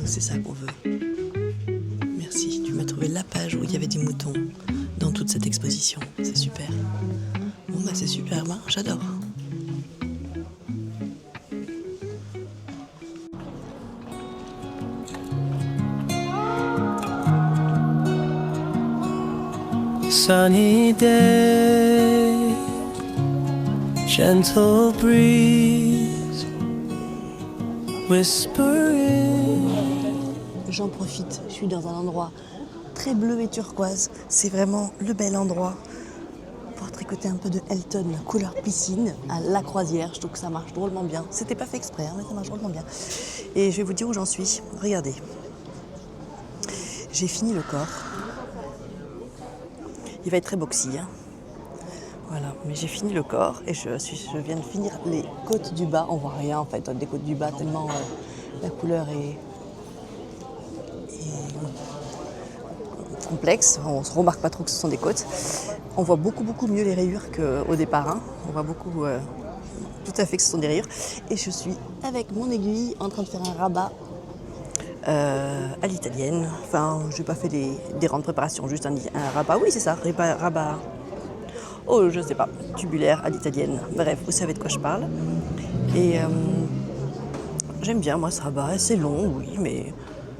C'est ça qu'on veut. Merci, tu m'as trouvé la page où il y avait des moutons dans toute cette exposition. C'est super. Bon bah c'est super, hein, j'adore. Sunny day, gentle breeze, whispering. J'en profite, je suis dans un endroit très bleu et turquoise. C'est vraiment le bel endroit pour tricoter un peu de Elton, couleur piscine, à la croisière. Je trouve que ça marche drôlement bien. C'était pas fait exprès, hein, mais ça marche drôlement bien. Et je vais vous dire où j'en suis. Regardez. J'ai fini le corps. Il va être très boxy, hein. Voilà, mais j'ai fini le corps et je viens de finir les côtes du bas. On voit rien en fait des côtes du bas tellement la couleur est complexe. On se remarque pas trop que ce sont des côtes. On voit beaucoup mieux les rayures qu'au départ. Hein. On voit beaucoup tout à fait que ce sont des rayures. Et je suis avec mon aiguille en train de faire un rabat à l'italienne. Enfin, je n'ai pas fait des rangs de préparation, juste un rabat. Oui, c'est ça, rabat. Oh, je sais pas, tubulaire à l'italienne. Bref, vous savez de quoi je parle. Et j'aime bien, moi, ce rabat. C'est long, oui, mais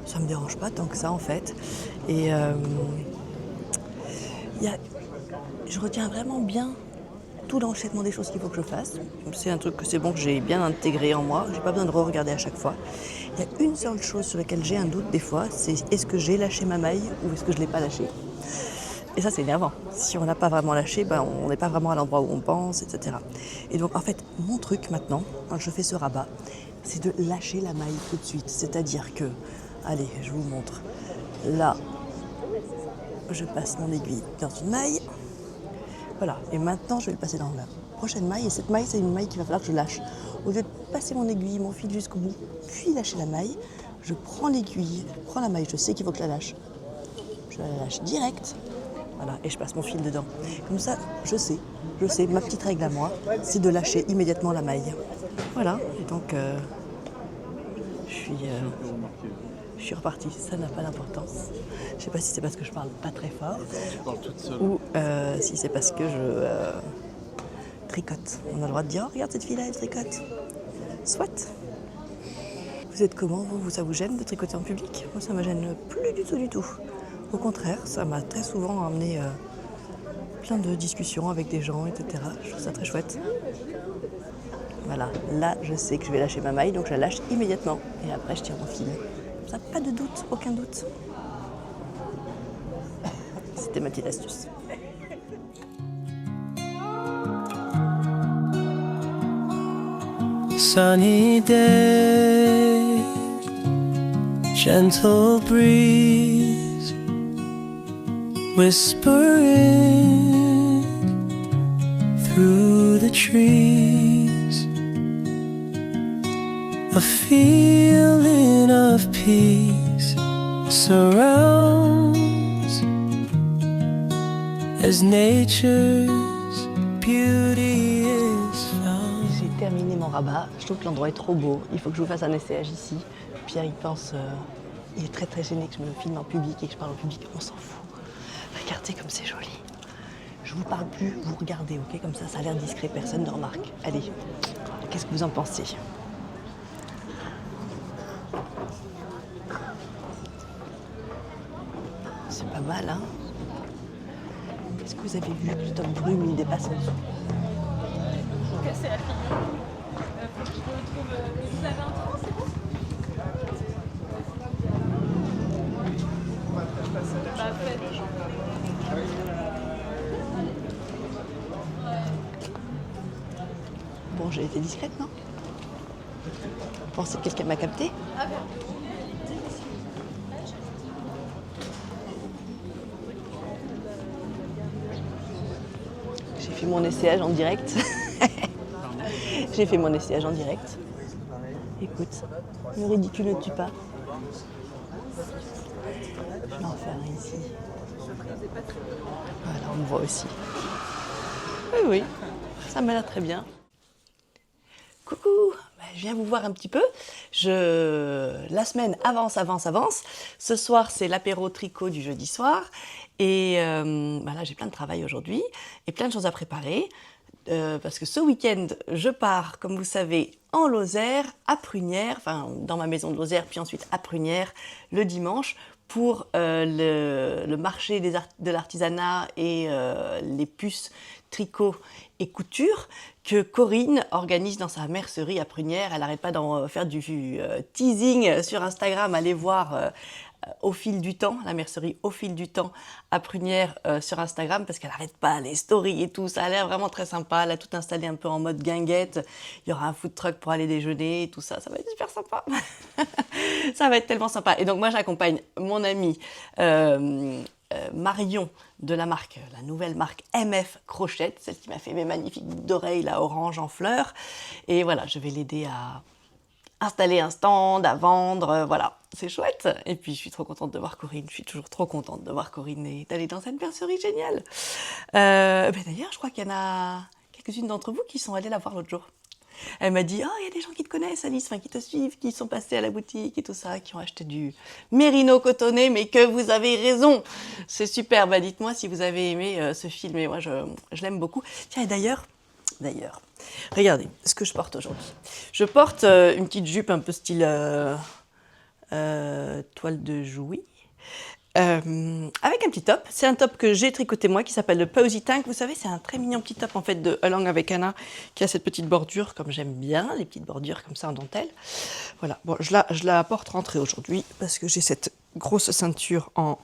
ça me dérange pas tant que ça, en fait. Et je retiens vraiment bien tout l'enchaînement des choses qu'il faut que je fasse. C'est un truc que c'est bon que j'ai bien intégré en moi, j'ai pas besoin de re-regarder à chaque fois. Il y a une seule chose sur laquelle j'ai un doute des fois, c'est est-ce que j'ai lâché ma maille ou est-ce que je l'ai pas lâchée. Et ça, c'est énervant. Si on n'a pas vraiment lâché, on n'est pas vraiment à l'endroit où on pense, etc. Et donc, en fait, mon truc maintenant, quand je fais ce rabat, c'est de lâcher la maille tout de suite. C'est-à-dire que, allez, je vous montre. Là, je passe mon aiguille dans une maille. Voilà. Et maintenant, je vais le passer dans la prochaine maille. Et cette maille, c'est une maille qu'il va falloir que je lâche. Au lieu de passer mon aiguille, mon fil jusqu'au bout, puis lâcher la maille, je prends l'aiguille, je prends la maille, je sais qu'il faut que je la lâche. Je la lâche direct. Voilà, et je passe mon fil dedans. Comme ça, je sais, ma petite règle à moi, c'est de lâcher immédiatement la maille. Voilà, et donc je suis repartie. Ça n'a pas d'importance. Je ne sais pas si c'est parce que je parle pas très fort ou si c'est parce que je tricote. On a le droit de dire, oh, regarde cette fille-là, elle tricote. Soit. Vous êtes comment, vous? Ça vous gêne de tricoter en public? Moi, ça ne me gêne plus du tout. Au contraire, ça m'a très souvent amené plein de discussions avec des gens, etc. Je trouve ça très chouette. Voilà, là je sais que je vais lâcher ma maille, donc je la lâche immédiatement. Et après je tire mon fil. Ça, pas de doute, aucun doute. C'était ma petite astuce. Sunny day, gentle breeze, whispering through the trees, a feeling of peace surrounds as nature's beauty is found. J'ai terminé mon rabat, je trouve que l'endroit est trop beau, il faut que je vous fasse un essayage ici. Pierre il pense, il est très gêné que je me filme en public et que je parle au public, on s'en fout. Regardez comme c'est joli. Je vous parle plus, vous regardez, ok? Comme ça a l'air discret, personne ne remarque. Allez, qu'est-ce que vous en pensez? C'est pas mal, hein? Est-ce que vous avez vu que le top brume, il dépasse en dessous? Casser la figure. Faut que je retrouve. Vous avez un temps, c'est bon? Bah, faites. Bon, j'ai été discrète, non? Vous pensez que quelqu'un m'a capté? J'ai fait mon essayage en direct. J'ai fait mon essayage en direct. Écoute, le ridicule ne tue pas. Je vais en faire un ici. Voilà, on me voit aussi. Oui, ça m'a l'air très bien. Coucou, je viens vous voir un petit peu. La semaine avance. Ce soir, c'est l'apéro tricot du jeudi soir. Et là, j'ai plein de travail aujourd'hui et plein de choses à préparer. Parce que ce week-end, je pars, comme vous savez, en Lozère, à Prunières, enfin dans ma maison de Lozère, puis ensuite à Prunières, le dimanche, pour le marché de l'artisanat et les puces tricot et couture que Corinne organise dans sa mercerie à Prunières. Elle n'arrête pas d'en faire du teasing sur Instagram. Allez voir Au fil du temps, la mercerie Au fil du temps à Prunières sur Instagram, parce qu'elle n'arrête pas les stories et tout. Ça a l'air vraiment très sympa. Elle a tout installé un peu en mode guinguette. Il y aura un food truck pour aller déjeuner et tout ça. Ça va être super sympa. Ça va être tellement sympa. Et donc moi, j'accompagne mon amie Marion de la marque, la nouvelle marque MF Crochette, celle qui m'a fait mes magnifiques boucles d'oreilles là, orange en fleurs. Et voilà, je vais l'aider à installer un stand, à vendre, voilà, c'est chouette. Et puis je suis trop contente de voir Corinne, je suis toujours trop contente de voir Corinne et d'aller dans cette mercerie géniale. D'ailleurs, je crois qu'il y en a quelques-unes d'entre vous qui sont allées la voir l'autre jour. Elle m'a dit, oh, il y a des gens qui te connaissent, Alice, enfin, qui te suivent, qui sont passés à la boutique et tout ça, qui ont acheté du mérino cotonné, mais que vous avez raison. C'est super, dites-moi si vous avez aimé ce film, et moi, je l'aime beaucoup. Tiens, et d'ailleurs, regardez ce que je porte aujourd'hui. Je porte une petite jupe un peu style toile de Jouy, avec un petit top. C'est un top que j'ai tricoté moi qui s'appelle le Posy Tank. Vous savez, c'est un très mignon petit top en fait de Along avec Anna qui a cette petite bordure comme j'aime bien, les petites bordures comme ça en dentelle. Voilà, bon, je la porte rentrée aujourd'hui parce que j'ai cette grosse ceinture en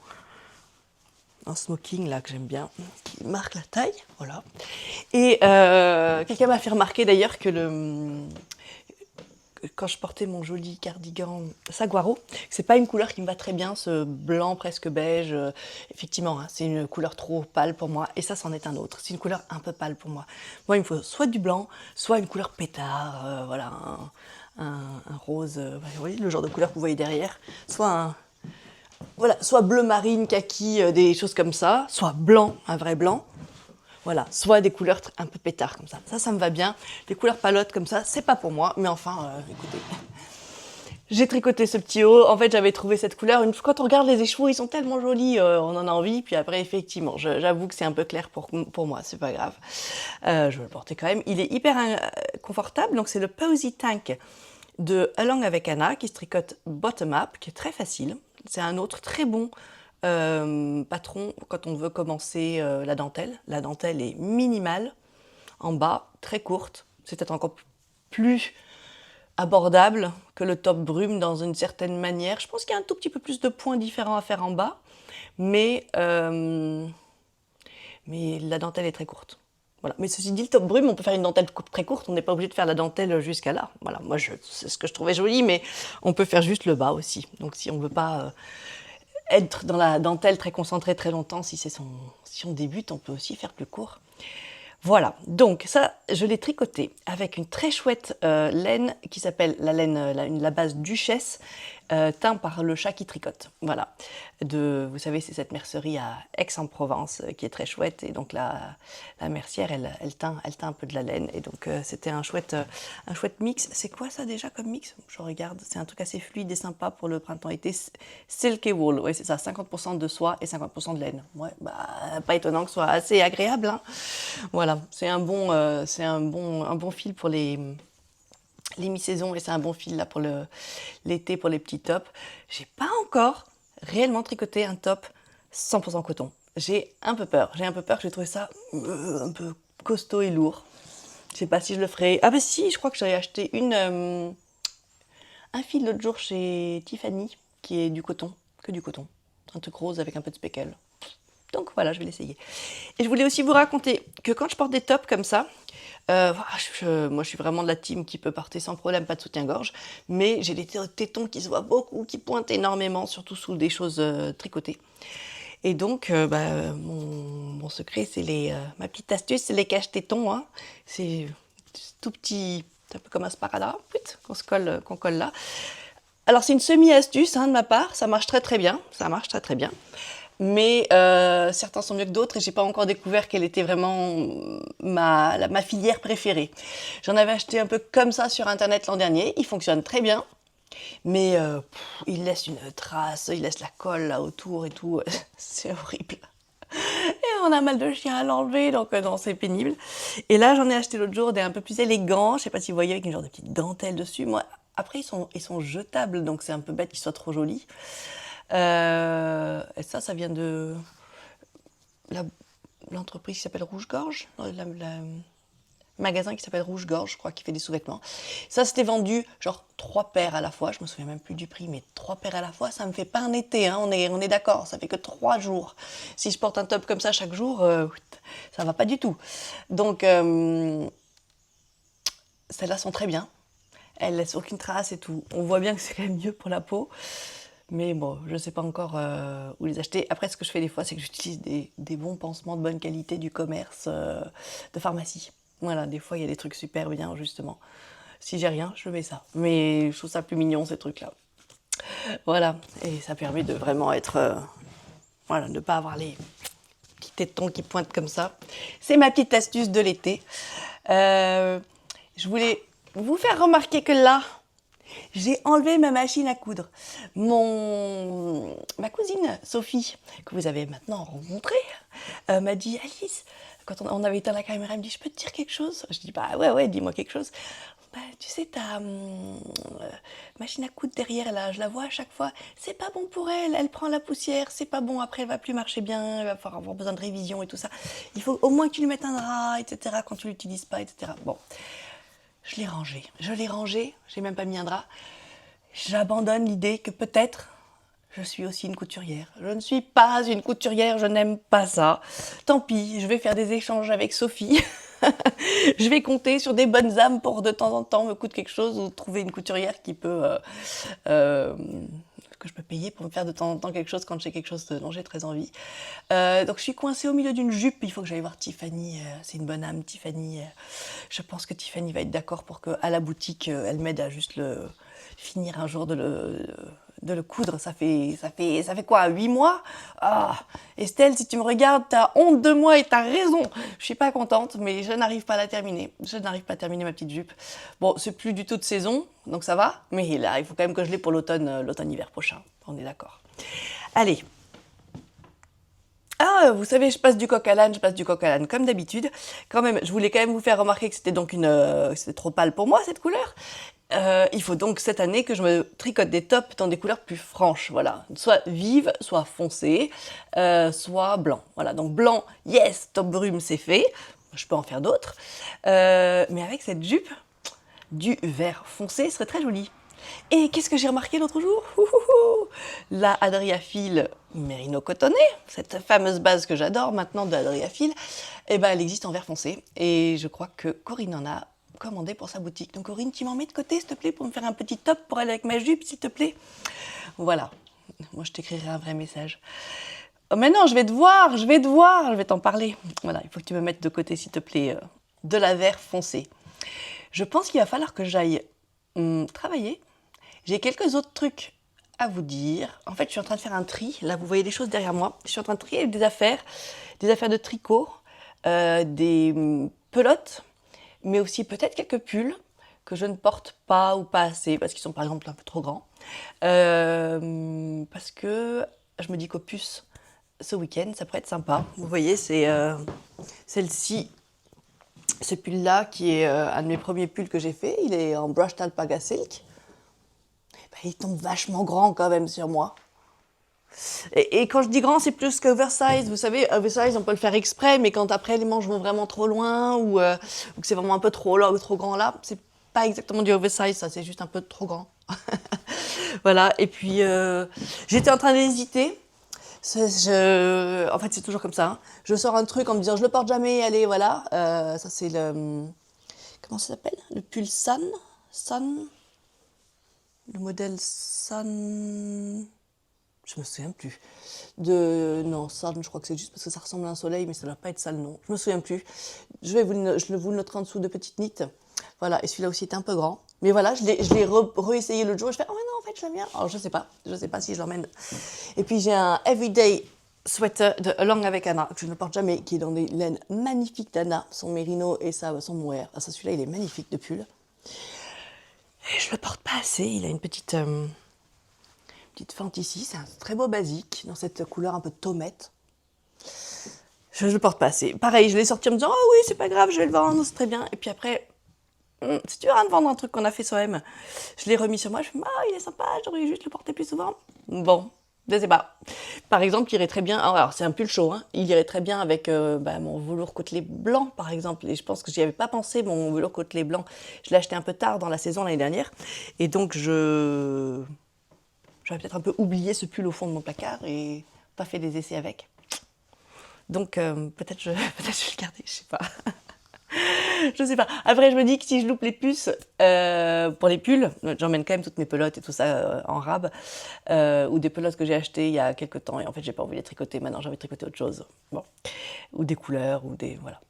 smoking là que j'aime bien, qui marque la taille, voilà. Et quelqu'un m'a fait remarquer d'ailleurs que quand je portais mon joli cardigan saguaro, c'est pas une couleur qui me va très bien, ce blanc presque beige. Effectivement, hein, c'est une couleur trop pâle pour moi, et ça, c'en est un autre. C'est une couleur un peu pâle pour moi. Moi, il me faut soit du blanc, soit une couleur pétard, voilà, un rose, vous voyez le genre de couleur que vous voyez derrière, soit bleu marine, kaki, des choses comme ça, soit blanc, un vrai blanc. Voilà, soit des couleurs un peu pétard comme ça. Ça me va bien. Les couleurs palottes comme ça, c'est pas pour moi. Mais enfin, écoutez, j'ai tricoté ce petit haut. En fait, j'avais trouvé cette couleur. Quand on regarde les écheveaux, ils sont tellement jolis, on en a envie. Puis après, effectivement, j'avoue que c'est un peu clair pour moi. C'est pas grave. Je vais le porter quand même. Il est hyper confortable. Donc, c'est le Posy Tank de Along avec Anna qui se tricote bottom-up, qui est très facile. C'est un autre très bon patron quand on veut commencer la dentelle. La dentelle est minimale, en bas, très courte. C'est peut-être encore plus abordable que le top brume dans une certaine manière. Je pense qu'il y a un tout petit peu plus de points différents à faire en bas, mais la dentelle est très courte. Voilà. Mais ceci dit, le top brume, on peut faire une dentelle très courte, on n'est pas obligé de faire la dentelle jusqu'à là. Voilà. Moi, c'est ce que je trouvais joli, mais on peut faire juste le bas aussi. Donc si on ne veut pas être dans la dentelle très concentrée très longtemps, si on débute, on peut aussi faire plus court. Voilà, donc ça, je l'ai tricoté avec une très chouette laine qui s'appelle la base Duchesse, teint par le chat qui tricote. Voilà, vous savez, c'est cette mercerie à Aix-en-Provence qui est très chouette. Et donc la mercière, elle teint un peu de la laine. Et donc c'était un chouette mix. C'est quoi ça déjà comme mix? Je regarde, c'est un truc assez fluide et sympa pour le printemps-été. Silky wool, ouais, c'est ça, 50% de soie et 50% de laine. Ouais, pas étonnant que ce soit assez agréable, hein. Voilà, c'est un bon fil pour les mi-saisons et c'est un bon fil là pour l'été, pour les petits tops. J'ai pas encore réellement tricoté un top 100% coton. J'ai un peu peur que j'ai trouvé ça un peu costaud et lourd. Je sais pas si je le ferai. Ah bah si, je crois que j'avais acheté un fil l'autre jour chez Tiffany qui est du coton, que du coton. Un truc rose avec un peu de speckle. Donc voilà, je vais l'essayer. Et je voulais aussi vous raconter que quand je porte des tops comme ça, moi je suis vraiment de la team qui peut porter sans problème, pas de soutien-gorge, mais j'ai des tétons qui se voient beaucoup, qui pointent énormément, surtout sous des choses tricotées. Et donc, mon secret, c'est ma petite astuce, c'est les cache-tétons. Hein. C'est tout petit, c'est un peu comme un sparadrap, qu'on colle là. Alors c'est une semi-astuce de ma part, ça marche très très bien, Mais certains sont mieux que d'autres et j'ai pas encore découvert quelle était vraiment ma filière préférée. J'en avais acheté un peu comme ça sur internet l'an dernier, il fonctionne très bien, mais il laisse une trace, il laisse la colle là autour et tout, c'est horrible. Et on a mal de chien à l'enlever, donc non, c'est pénible. Et là, j'en ai acheté l'autre jour des un peu plus élégants, je sais pas si vous voyez, avec une genre de petite dentelle dessus. Moi, après, ils sont jetables, donc c'est un peu bête qu'ils soient trop jolis. Et ça vient de l'entreprise qui s'appelle Rouge-Gorge, le magasin qui s'appelle Rouge-Gorge, je crois, qui fait des sous-vêtements. Ça, c'était vendu genre 3 paires à la fois, je me souviens même plus du prix, mais 3 paires à la fois, ça me fait pas un été, hein, on est d'accord, ça fait que 3 jours. Si je porte un top comme ça chaque jour, ça va pas du tout. Donc, celles-là sont très bien, elles laissent aucune trace et tout. On voit bien que c'est quand même mieux pour la peau. Mais bon, je ne sais pas encore où les acheter. Après, ce que je fais des fois, c'est que j'utilise des bons pansements de bonne qualité du commerce, de pharmacie. Voilà, des fois, il y a des trucs super bien, justement. Si j'ai rien, je mets ça. Mais je trouve ça plus mignon, ces trucs-là. Voilà, et ça permet de vraiment être... de ne pas avoir les petits tétons qui pointent comme ça. C'est ma petite astuce de l'été. Je voulais vous faire remarquer que là... J'ai enlevé ma machine à coudre. Ma cousine Sophie, que vous avez maintenant rencontrée, m'a dit « Alice, quand on avait éteint la caméra, elle me dit « Je peux te dire quelque chose ?» Je dis « Bah ouais, dis-moi quelque chose. » tu sais, ta machine à coudre derrière, là, je la vois à chaque fois. C'est pas bon pour elle, elle prend la poussière, c'est pas bon, après elle va plus marcher bien, elle va avoir besoin de révision et tout ça. Il faut au moins que tu lui mettes un drap, etc., quand tu l'utilises pas, etc. Bon, je l'ai rangé, j'ai même pas mis un drap. J'abandonne l'idée que peut-être je suis aussi une couturière. Je ne suis pas une couturière, je n'aime pas ça. Tant pis, je vais faire des échanges avec Sophie. Je vais compter sur des bonnes âmes pour de temps en temps me coûte quelque chose ou trouver une couturière qui peut que je peux payer pour me faire de temps en temps quelque chose quand j'ai quelque chose dont j'ai très envie. Donc je suis coincée au milieu d'une jupe. Il faut que j'aille voir Tiffany. C'est une bonne âme, Tiffany. Je pense que Tiffany va être d'accord pour qu'à la boutique, elle m'aide à juste finir un jour de le coudre. Ça fait quoi, 8 mois? Ah, Estelle, si tu me regardes, t'as honte de moi et t'as raison. Je suis pas contente, mais je n'arrive pas à la terminer. Je n'arrive pas à terminer ma petite jupe. Bon, c'est plus du tout de saison, donc ça va. Mais là, il faut quand même que je l'ai pour l'automne-hiver prochain. On est d'accord. Allez. Ah, vous savez, je passe du coq à l'âne comme d'habitude. Quand même, je voulais quand même vous faire remarquer que c'était donc c'était trop pâle pour moi, cette couleur. Il faut donc cette année que je me tricote des tops dans des couleurs plus franches, voilà, soit vives, soit foncées, soit blanc. Voilà, donc blanc, yes, top brume, c'est fait. Je peux en faire d'autres, mais avec cette jupe, du vert foncé serait très joli. Et qu'est-ce que j'ai remarqué l'autre jour? La Adriafil Merino Cotonné, cette fameuse base que j'adore maintenant de Adriafil, eh ben, elle existe en vert foncé. Et je crois que Corinne en a commandé pour sa boutique. Donc Corinne, tu m'en mets de côté, s'il te plaît, pour me faire un petit top pour aller avec ma jupe, s'il te plaît. Voilà. Moi, je t'écrirai un vrai message. Oh, mais non, je vais t'en parler. Voilà, il faut que tu me mettes de côté, s'il te plaît, de la vert foncé. Je pense qu'il va falloir que j'aille travailler. J'ai quelques autres trucs à vous dire. En fait, je suis en train de faire un tri. Là, vous voyez des choses derrière moi. Je suis en train de trier des affaires de tricot, des pelotes, mais aussi peut-être quelques pulls que je ne porte pas ou pas assez, parce qu'ils sont par exemple un peu trop grands. Parce que je me dis qu'au puce, ce week-end, ça pourrait être sympa. Vous voyez, c'est celle-ci, ce pull-là, qui est un de mes premiers pulls que j'ai fait. Il est en brushed alpaga silk. Ben, il tombe vachement grand quand même sur moi. Et quand je dis grand, c'est plus qu'oversize. Vous savez, oversize, on peut le faire exprès, mais quand après les manches vont vraiment trop loin ou que c'est vraiment un peu trop là ou trop grand là, c'est pas exactement du oversize, ça, c'est juste un peu trop grand. Voilà, et puis j'étais en train d'hésiter. En fait, c'est toujours comme ça. Hein. Je sors un truc en me disant, je le porte jamais, allez, voilà. Ça, c'est le... Comment ça s'appelle? Le pull Sun. Le modèle Sun... Je me souviens plus. Non, Sun, je crois que c'est juste parce que ça ressemble à un soleil, mais ça ne doit pas être ça le nom. Je me souviens plus. Je vous le noterai en dessous de petites nites. Voilà, et celui-là aussi était un peu grand. Mais voilà, je l'ai réessayé l'autre jour et je fais, oh mais non, en fait, je l'aime bien. Alors, je sais pas si je l'emmène. Et puis, j'ai un Everyday Sweater de Along avec Anna, que je ne porte jamais, qui est dans des laines magnifiques d'Anna, son mérino et son mohair. Ah, ça, celui-là, il est magnifique de pull. Et je le porte pas assez. Il a une petite fente ici, c'est un très beau basique, dans cette couleur un peu de tomate. Je ne le porte pas assez. Pareil, je l'ai sorti en me disant, oh oui, c'est pas grave, je vais le vendre, c'est très bien. Et puis après, si tu veux rien de vendre un truc qu'on a fait soi-même, je l'ai remis sur moi, je me dis, ah, il est sympa, j'aurais juste le porter plus souvent. Bon, je sais pas. Par exemple, il irait très bien, alors c'est un pull chaud, hein, il irait très bien avec mon velours côtelé blanc, par exemple. Et je pense que j'y avais pas pensé, mon velours côtelé blanc. Je l'ai acheté un peu tard dans la saison l'année dernière. Et donc, j'aurais peut-être un peu oublié ce pull au fond de mon placard et pas fait des essais avec. Donc peut-être je vais le garder, je sais pas. Je sais pas. Après je me dis que si je loupe les puces pour les pulls, j'emmène quand même toutes mes pelotes et tout ça en rab ou des pelotes que j'ai achetées il y a quelques temps et en fait j'ai pas envie de les tricoter maintenant, j'ai envie de tricoter autre chose. Bon, ou des couleurs ou des voilà.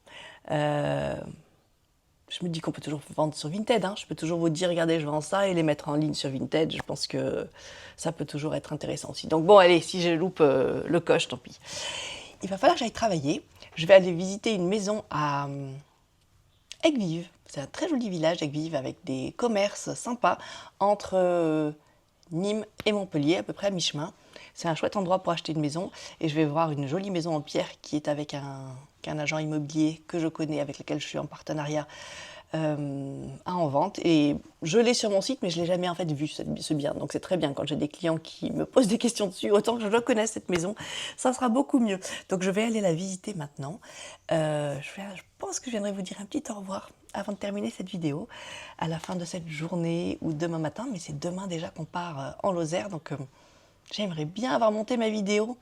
Je me dis qu'on peut toujours vendre sur Vinted. Hein. Je peux toujours vous dire, regardez, je vends ça et les mettre en ligne sur Vinted. Je pense que ça peut toujours être intéressant aussi. Donc bon, allez, si je loupe le coche, tant pis. Il va falloir que j'aille travailler. Je vais aller visiter une maison à Aigues-Vives. C'est un très joli village, Aigues-Vives, avec des commerces sympas entre Nîmes et Montpellier, à peu près à mi-chemin. C'est un chouette endroit pour acheter une maison. Et je vais voir une jolie maison en pierre qui est avec un agent immobilier que je connais, avec lequel je suis en partenariat en vente. Et je l'ai sur mon site, mais je ne l'ai jamais en fait vu ce bien. Donc c'est très bien quand j'ai des clients qui me posent des questions dessus. Autant que je connaisse cette maison, ça sera beaucoup mieux. Donc je vais aller la visiter maintenant. Je pense que je viendrai vous dire un petit au revoir avant de terminer cette vidéo, à la fin de cette journée ou demain matin. Mais c'est demain déjà qu'on part en Lozère. Donc j'aimerais bien avoir monté ma vidéo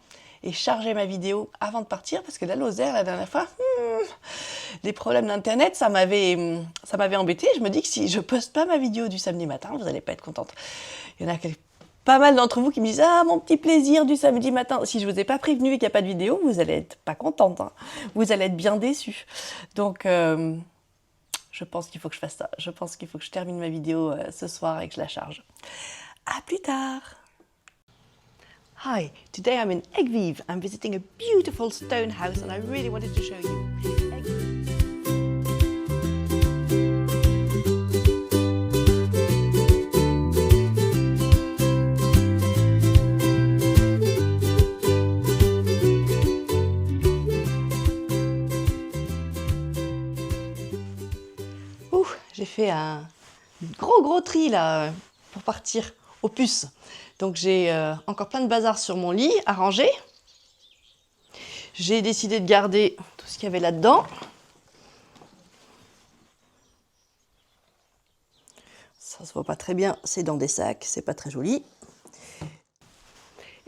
et charger ma vidéo avant de partir, parce que la Lozère, la dernière fois, les problèmes d'internet, ça m'avait embêté. Je me dis que si je poste pas ma vidéo du samedi matin, vous n'allez pas être contente. Il y en a pas mal d'entre vous qui me disent « Ah, mon petit plaisir du samedi matin !» Si je vous ai pas prévenu et qu'il n'y a pas de vidéo, vous allez être pas contente, hein. Vous allez être bien déçus. Donc, je pense qu'il faut que je fasse ça. Je pense qu'il faut que je termine ma vidéo ce soir et que je la charge. À plus tard. Hi, today I'm in Eggvive. I'm visiting a beautiful stone house and I really wanted to show you. J'ai fait un gros tri là pour partir aux puces. Donc j'ai encore plein de bazar sur mon lit à ranger. J'ai décidé de garder tout ce qu'il y avait là-dedans. Ça se voit pas très bien, c'est dans des sacs, c'est pas très joli.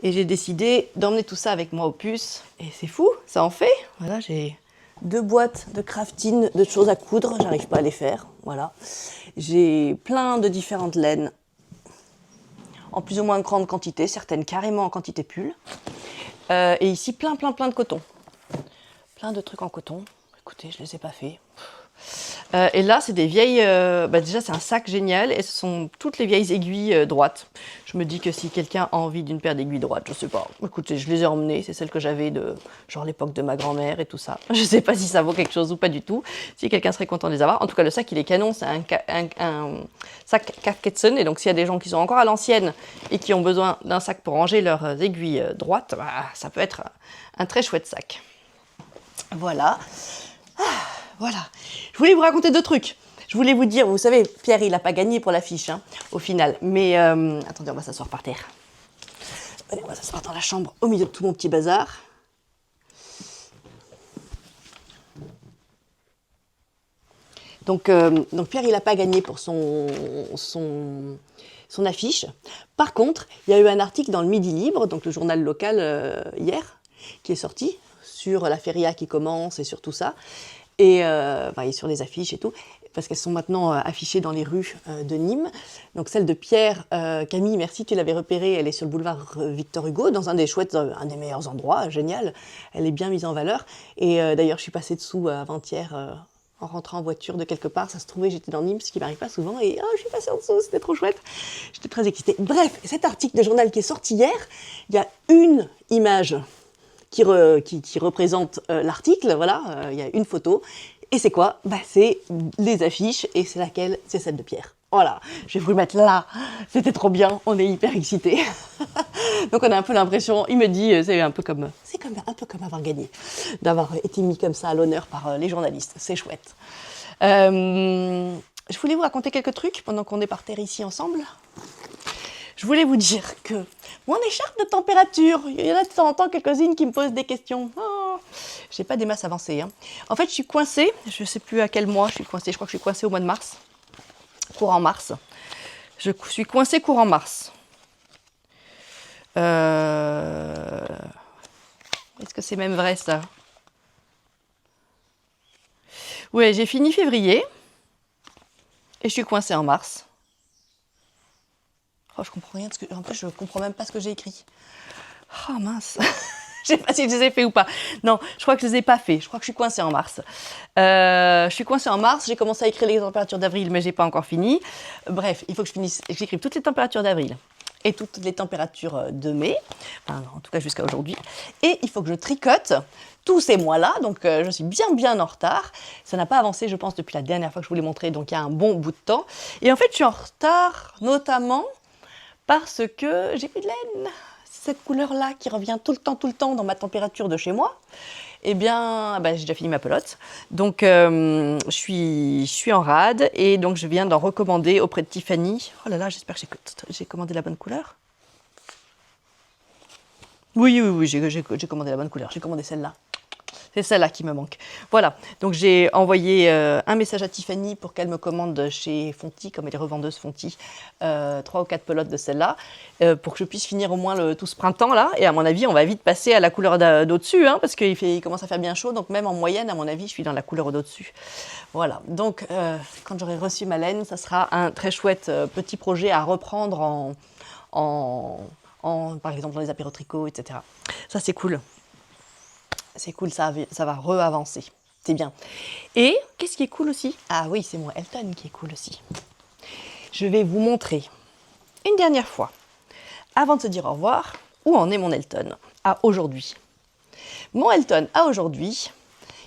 Et j'ai décidé d'emmener tout ça avec moi aux puces. Et c'est fou, ça en fait. Voilà, j'ai 2 boîtes de crafting, de choses à coudre, j'arrive pas à les faire. Voilà. J'ai plein de différentes laines. En plus ou moins grande quantité, certaines carrément en quantité pull. Et ici, plein de coton. Plein de trucs en coton. Écoutez, je ne les ai pas faits. Et là, c'est des vieilles... déjà, c'est un sac génial et ce sont toutes les vieilles aiguilles droites. Je me dis que si quelqu'un a envie d'une paire d'aiguilles droites, je sais pas. Écoutez, je les ai emmenées. C'est celles que j'avais de genre l'époque de ma grand-mère et tout ça. Je sais pas si ça vaut quelque chose ou pas du tout. Si quelqu'un serait content de les avoir. En tout cas, le sac, il est canon. C'est un sac Carketson. Et donc, s'il y a des gens qui sont encore à l'ancienne et qui ont besoin d'un sac pour ranger leurs aiguilles droites, ça peut être un très chouette sac. Voilà. Voilà. Je voulais vous raconter 2 trucs. Je voulais vous dire, vous savez, Pierre, il n'a pas gagné pour l'affiche, hein, au final. Mais, attendez, on va s'asseoir par terre. Allez, on va s'asseoir dans la chambre, au milieu de tout mon petit bazar. Donc Pierre, il n'a pas gagné pour son affiche. Par contre, il y a eu un article dans le Midi Libre, donc le journal local, hier, qui est sorti, sur la feria qui commence et sur tout ça. Et sur les affiches et tout, parce qu'elles sont maintenant affichées dans les rues de Nîmes. Donc celle de Pierre, Camille, merci, tu l'avais repérée, elle est sur le boulevard Victor Hugo, dans un des meilleurs endroits, génial. Elle est bien mise en valeur. Et d'ailleurs, je suis passée dessous avant-hier en rentrant en voiture de quelque part. Ça se trouvait, j'étais dans Nîmes, ce qui m'arrive pas souvent. Et je suis passée en dessous, c'était trop chouette. J'étais très excitée. Bref, cet article de journal qui est sorti hier, il y a une image qui représente l'article, voilà, il y a une photo. Et c'est quoi ? C'est les affiches, et c'est laquelle ? C'est celle de Pierre. Voilà, j'ai voulu mettre là, c'était trop bien, on est hyper excités. Donc on a un peu l'impression, il me dit, c'est un peu comme avoir gagné, d'avoir été mis comme ça à l'honneur par les journalistes, c'est chouette. Je voulais vous raconter quelques trucs pendant qu'on est par terre ici ensemble. Je voulais vous dire que mon écharpe de température, il y en a de temps en temps quelques-unes qui me posent des questions. Oh, j'ai pas des masses avancées, hein. En fait, je suis coincée, je sais plus à quel mois je suis coincée, je crois que je suis coincée au mois de mars, courant mars. Je suis coincée courant mars. Est-ce que c'est même vrai ça ? Ouais, j'ai fini février et je suis coincée en mars. Oh, je comprends rien de ce que... En plus, je comprends même pas ce que j'ai écrit. Oh mince. Je sais pas si je les ai fait ou pas. Non, je crois que je les ai pas fait. Je crois que je suis coincée en mars. Je suis coincée en mars. J'ai commencé à écrire les températures d'avril, mais j'ai pas encore fini. Bref, il faut que j'écrive toutes les températures d'avril et toutes les températures de mai. Enfin, en tout cas jusqu'à aujourd'hui. Et il faut que je tricote tous ces mois-là. Donc, je suis bien en retard. Ça n'a pas avancé, je pense, depuis la dernière fois que je vous l'ai montré. Donc, il y a un bon bout de temps. Et en fait, je suis en retard, notamment parce que j'ai plus de laine. Cette couleur-là qui revient tout le temps dans ma température de chez moi. Eh bien, j'ai déjà fini ma pelote. Donc, je suis en rade et donc je viens d'en recommander auprès de Tiffany. Oh là là, j'espère que j'ai commandé la bonne couleur. Oui, j'ai commandé la bonne couleur. J'ai commandé celle-là. C'est celle-là qui me manque. Voilà, donc j'ai envoyé un message à Tiffany pour qu'elle me commande chez Fonty, comme elle est revendeuse Fonty, 3 ou 4 pelotes de celle-là, pour que je puisse finir au moins tout ce printemps-là. Et à mon avis, on va vite passer à la couleur d'au-dessus, hein, parce qu'il commence à faire bien chaud. Donc même en moyenne, à mon avis, je suis dans la couleur d'au-dessus. Voilà, donc quand j'aurai reçu ma laine, ça sera un très chouette petit projet à reprendre par exemple dans les apéros tricot, etc. Ça, c'est cool. C'est cool, ça va re-avancer. C'est bien. Et qu'est-ce qui est cool aussi? Ah oui, c'est mon Elton qui est cool aussi. Je vais vous montrer une dernière fois, avant de se dire au revoir, où en est mon Elton à aujourd'hui. Mon Elton à aujourd'hui,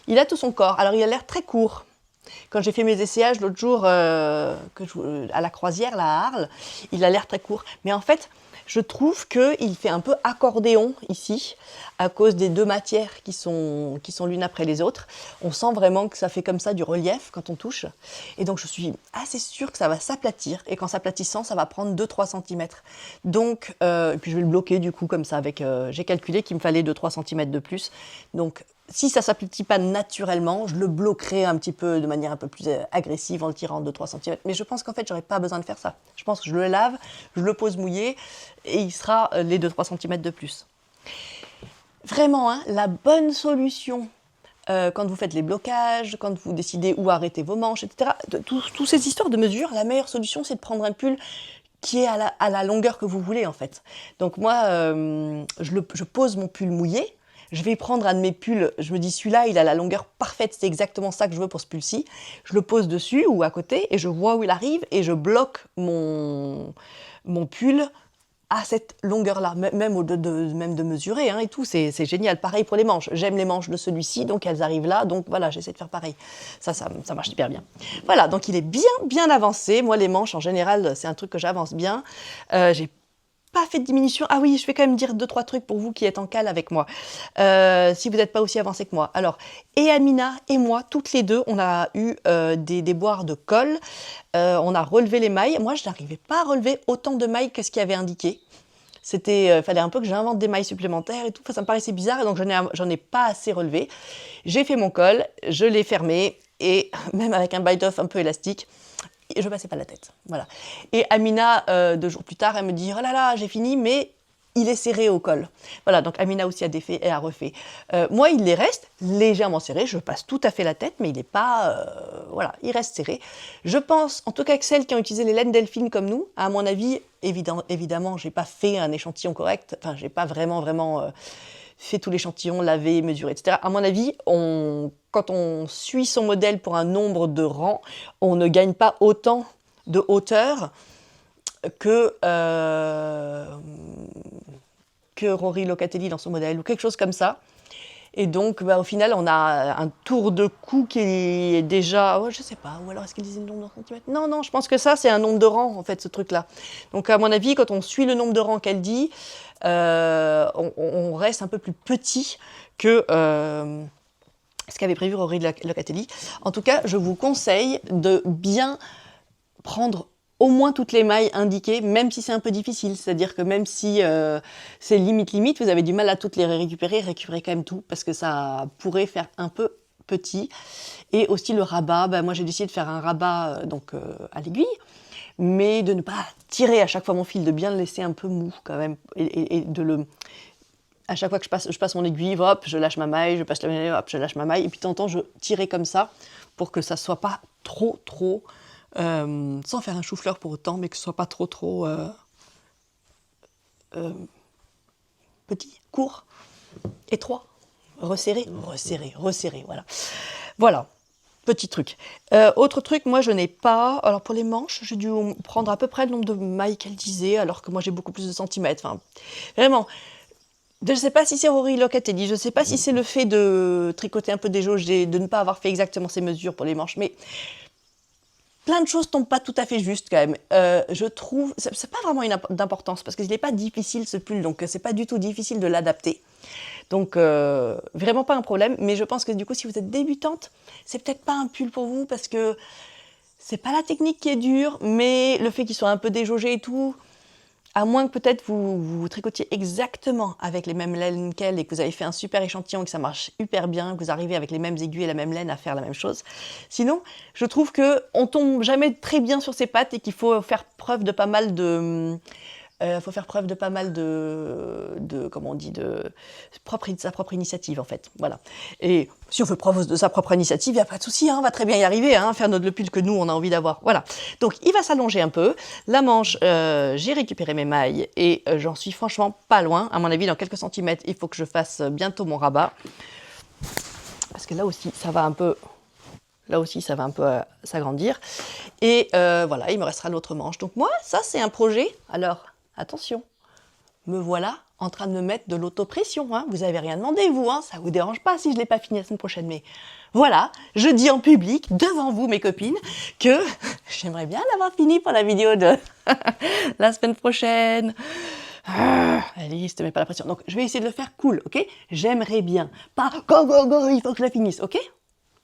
il a tout son corps. Alors il a l'air très court. Quand j'ai fait mes essayages l'autre jour à la croisière, là, à Arles, il a l'air très court. Mais en fait, je trouve qu'il fait un peu accordéon ici, à cause des deux matières qui sont l'une après les autres. On sent vraiment que ça fait comme ça du relief quand on touche. Et donc je suis assez sûre que ça va s'aplatir. Et qu'en s'aplatissant, ça va prendre 2-3 cm. Donc, puis je vais le bloquer du coup comme ça. J'ai calculé qu'il me fallait 2-3 cm de plus. Donc, si ça ne s'aplatit pas naturellement, je le bloquerai un petit peu de manière un peu plus agressive en le tirant 2-3 cm. Mais je pense qu'en fait, je n'aurai pas besoin de faire ça. Je pense que je le lave, je le pose mouillé et il sera les 2-3 cm de plus. Vraiment, hein, la bonne solution quand vous faites les blocages, quand vous décidez où arrêter vos manches, etc. Toutes ces histoires de mesure, la meilleure solution, c'est de prendre un pull qui est à la longueur que vous voulez en fait. Donc moi, je pose mon pull mouillé. Je vais prendre un de mes pulls, je me dis celui-là, il a la longueur parfaite, c'est exactement ça que je veux pour ce pull-ci. Je le pose dessus ou à côté et je vois où il arrive et je bloque mon pull à cette longueur-là, même de mesurer hein, et tout, c'est génial. Pareil pour les manches, j'aime les manches de celui-ci, donc elles arrivent là, donc voilà, j'essaie de faire pareil. Ça marche hyper bien. Voilà, donc il est bien avancé. Moi, les manches, en général, c'est un truc que j'avance bien. J'ai pas fait de diminution. Ah oui, je vais quand même dire 2-3 trucs pour vous qui êtes en cale avec moi. Si vous n'êtes pas aussi avancé que moi. Alors, et Amina et moi, toutes les deux, on a eu des déboires de colle. On a relevé les mailles. Moi, je n'arrivais pas à relever autant de mailles que ce qu'il y avait indiqué. Fallait un peu que j'invente des mailles supplémentaires et tout. Enfin, ça me paraissait bizarre et donc j'en ai pas assez relevé. J'ai fait mon col, je l'ai fermé et même avec un bite-off un peu élastique, je ne passais pas la tête. Voilà. Et Amina, 2 jours plus tard, elle me dit « Oh là là, j'ai fini, mais il est serré au col. » Voilà, donc Amina aussi a défait et a refait. Moi, il les reste légèrement serré. Je passe tout à fait la tête, mais il n'est pas... voilà, il reste serré. Je pense, en tout cas, que celles qui ont utilisé les laines Delphine comme nous, à mon avis, évidemment, je n'ai pas fait un échantillon correct. Enfin, je n'ai pas vraiment fait tout l'échantillon, lavé, mesuré, etc. À mon avis, quand on suit son modèle pour un nombre de rangs, on ne gagne pas autant de hauteur que Rory Locatelli dans son modèle, ou quelque chose comme ça. Et donc, au final, on a un tour de cou qui est déjà... je sais pas, ou alors est-ce qu'il disait le nombre de centimètres? Non, je pense que ça, c'est un nombre de rangs, en fait, ce truc-là. Donc, à mon avis, quand on suit le nombre de rangs qu'elle dit, on reste un peu plus petit que ce qu'avait prévu Rory Locatelli. En tout cas, je vous conseille de bien prendre au moins toutes les mailles indiquées, même si c'est un peu difficile. C'est-à-dire que même si c'est limite, vous avez du mal à toutes les récupérer quand même tout, parce que ça pourrait faire un peu petit. Et aussi le rabat, moi j'ai décidé de faire un rabat à l'aiguille, mais de ne pas tirer à chaque fois mon fil, de bien le laisser un peu mou quand même, et à chaque fois que je passe mon aiguille, hop, je lâche ma maille, je passe la maille, hop, je lâche ma maille, et puis de temps en temps, je tirais comme ça, pour que ça soit pas trop, sans faire un chou-fleur pour autant, mais que ce soit pas trop petit, court, étroit, resserré, voilà. Voilà. Petit truc. Autre truc, moi je n'ai pas... Alors pour les manches, j'ai dû prendre à peu près le nombre de mailles qu'elle disait, alors que moi j'ai beaucoup plus de centimètres. Enfin, vraiment, je ne sais pas si c'est Rory Locatelli, je ne sais pas si c'est le fait de tricoter un peu des jauges, de ne pas avoir fait exactement ces mesures pour les manches, mais plein de choses tombent pas tout à fait juste quand même. Je trouve, c'est pas vraiment d'importance parce qu'il n'est pas difficile ce pull, donc c'est pas du tout difficile de l'adapter. Donc vraiment pas un problème, mais je pense que du coup si vous êtes débutante, c'est peut-être pas un pull pour vous parce que c'est pas la technique qui est dure, mais le fait qu'il soit un peu déjaugé et tout, à moins que peut-être vous tricotiez exactement avec les mêmes laines qu'elle et que vous avez fait un super échantillon et que ça marche hyper bien, que vous arrivez avec les mêmes aiguilles et la même laine à faire la même chose. Sinon, je trouve qu'on tombe jamais très bien sur ses pattes et qu'il faut faire preuve de pas mal de... comment on dit, de sa propre initiative en fait, voilà. Et si on fait preuve de sa propre initiative, il n'y a pas de souci, on va très bien y arriver, faire le pull que nous on a envie d'avoir, voilà. Donc il va s'allonger un peu, la manche, j'ai récupéré mes mailles et j'en suis franchement pas loin, à mon avis dans quelques centimètres, il faut que je fasse bientôt mon rabat, parce que là aussi ça va un peu s'agrandir, et voilà, il me restera l'autre manche. Donc moi, ça c'est un projet, alors attention, me voilà en train de me mettre de l'autopression. Vous n'avez rien demandé, vous, ça ne vous dérange pas si je ne l'ai pas fini la semaine prochaine. Mais voilà, je dis en public, devant vous, mes copines, que j'aimerais bien l'avoir fini pour la vidéo de la semaine prochaine. Alice, te mets pas la pression. Donc, je vais essayer de le faire cool, ok? J'aimerais bien. Pas go, go, go, il faut que je la finisse, ok?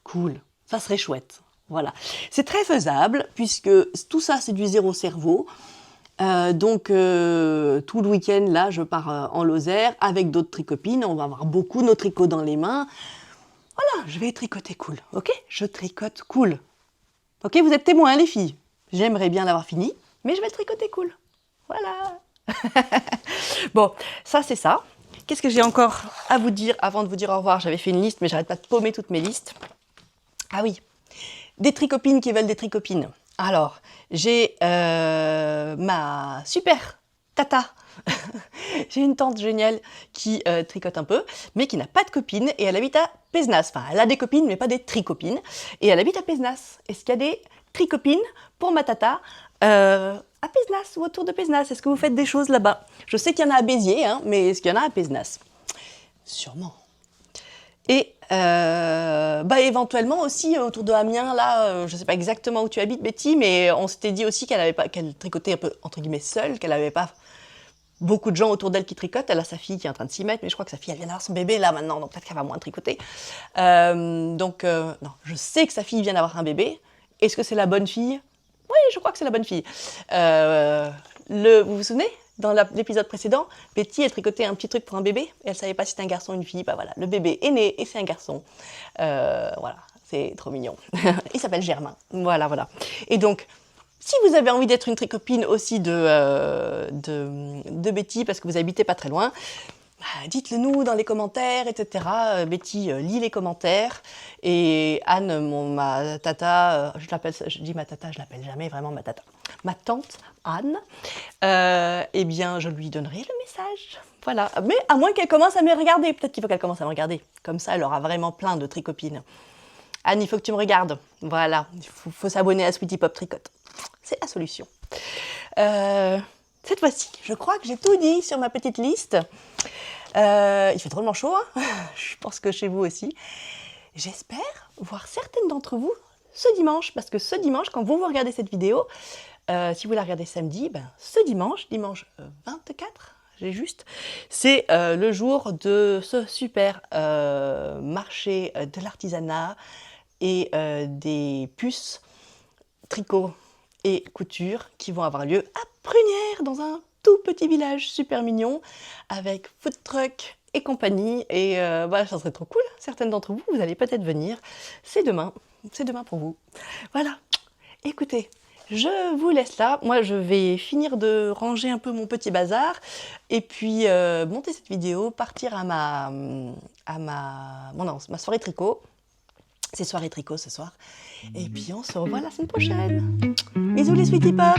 Cool, ça serait chouette. Voilà. C'est très faisable, puisque tout ça, c'est du zéro cerveau. Donc tout le week-end là je pars en Lozère avec d'autres tricopines, on va avoir beaucoup nos tricots dans les mains, voilà, je vais tricoter cool, ok, je tricote cool, ok, vous êtes témoins les filles, j'aimerais bien l'avoir fini, mais je vais le tricoter cool, voilà. Bon, ça c'est ça. Qu'est-ce que j'ai encore à vous dire avant de vous dire au revoir? J'avais fait une liste mais j'arrête pas de paumer toutes mes listes. Ah oui, des tricopines qui veulent des tricopines. Alors, j'ai ma super tata. J'ai une tante géniale qui tricote un peu, mais qui n'a pas de copine, et elle habite à Pézenas. Enfin, elle a des copines, mais pas des tricopines. Et elle habite à Pézenas. Est-ce qu'il y a des tricopines pour ma tata à Pézenas ou autour de Pézenas? Est-ce que vous faites des choses là-bas? Je sais qu'il y en a à Béziers, mais est-ce qu'il y en a à Pézenas? Sûrement. Et éventuellement aussi autour de Amiens, là, je ne sais pas exactement où tu habites Betty, mais on s'était dit aussi qu'elle tricotait un peu entre guillemets seule, qu'elle n'avait pas beaucoup de gens autour d'elle qui tricotent. Elle a sa fille qui est en train de s'y mettre, mais je crois que sa fille elle vient d'avoir son bébé là maintenant, donc peut-être qu'elle va moins tricoter. Non, je sais que sa fille vient d'avoir un bébé. Est-ce que c'est la bonne fille? Oui, je crois que c'est la bonne fille. Vous vous souvenez? Dans l'épisode précédent, Betty, elle tricotait un petit truc pour un bébé, et elle ne savait pas si c'était un garçon ou une fille. Bah voilà, le bébé est né et c'est un garçon. Voilà, c'est trop mignon. Il s'appelle Germain. Voilà, voilà. Et donc, si vous avez envie d'être une tricopine aussi de Betty, parce que vous habitez pas très loin, dites-le nous dans les commentaires, etc. Betty lit les commentaires. Et Anne, ma tata, je dis ma tata, je l'appelle jamais vraiment ma tata. Ma tante Anne, eh bien, je lui donnerai le message. Voilà. Mais à moins qu'elle commence à me regarder. Peut-être qu'il faut qu'elle commence à me regarder. Comme ça, elle aura vraiment plein de tricopines. Anne, il faut que tu me regardes. Voilà. Il faut s'abonner à Sweetie Pop Tricote. C'est la solution. Cette fois-ci, je crois que j'ai tout dit sur ma petite liste. Il fait drôlement chaud, je pense que chez vous aussi. J'espère voir certaines d'entre vous ce dimanche, parce que ce dimanche, quand vous regardez cette vidéo, si vous la regardez samedi, ce dimanche 24, j'ai juste, c'est le jour de ce super marché de l'artisanat et des puces, tricot et couture qui vont avoir lieu à Prunières, dans un tout petit village super mignon, avec food truck et compagnie. Et voilà, ça serait trop cool. Certaines d'entre vous, vous allez peut-être venir. C'est demain pour vous. Voilà, écoutez, je vous laisse là. Moi, je vais finir de ranger un peu mon petit bazar et puis monter cette vidéo, partir à ma soirée tricot. C'est soirée tricot ce soir. Et puis on se revoit la semaine prochaine. Bisous les Sweetie Pop!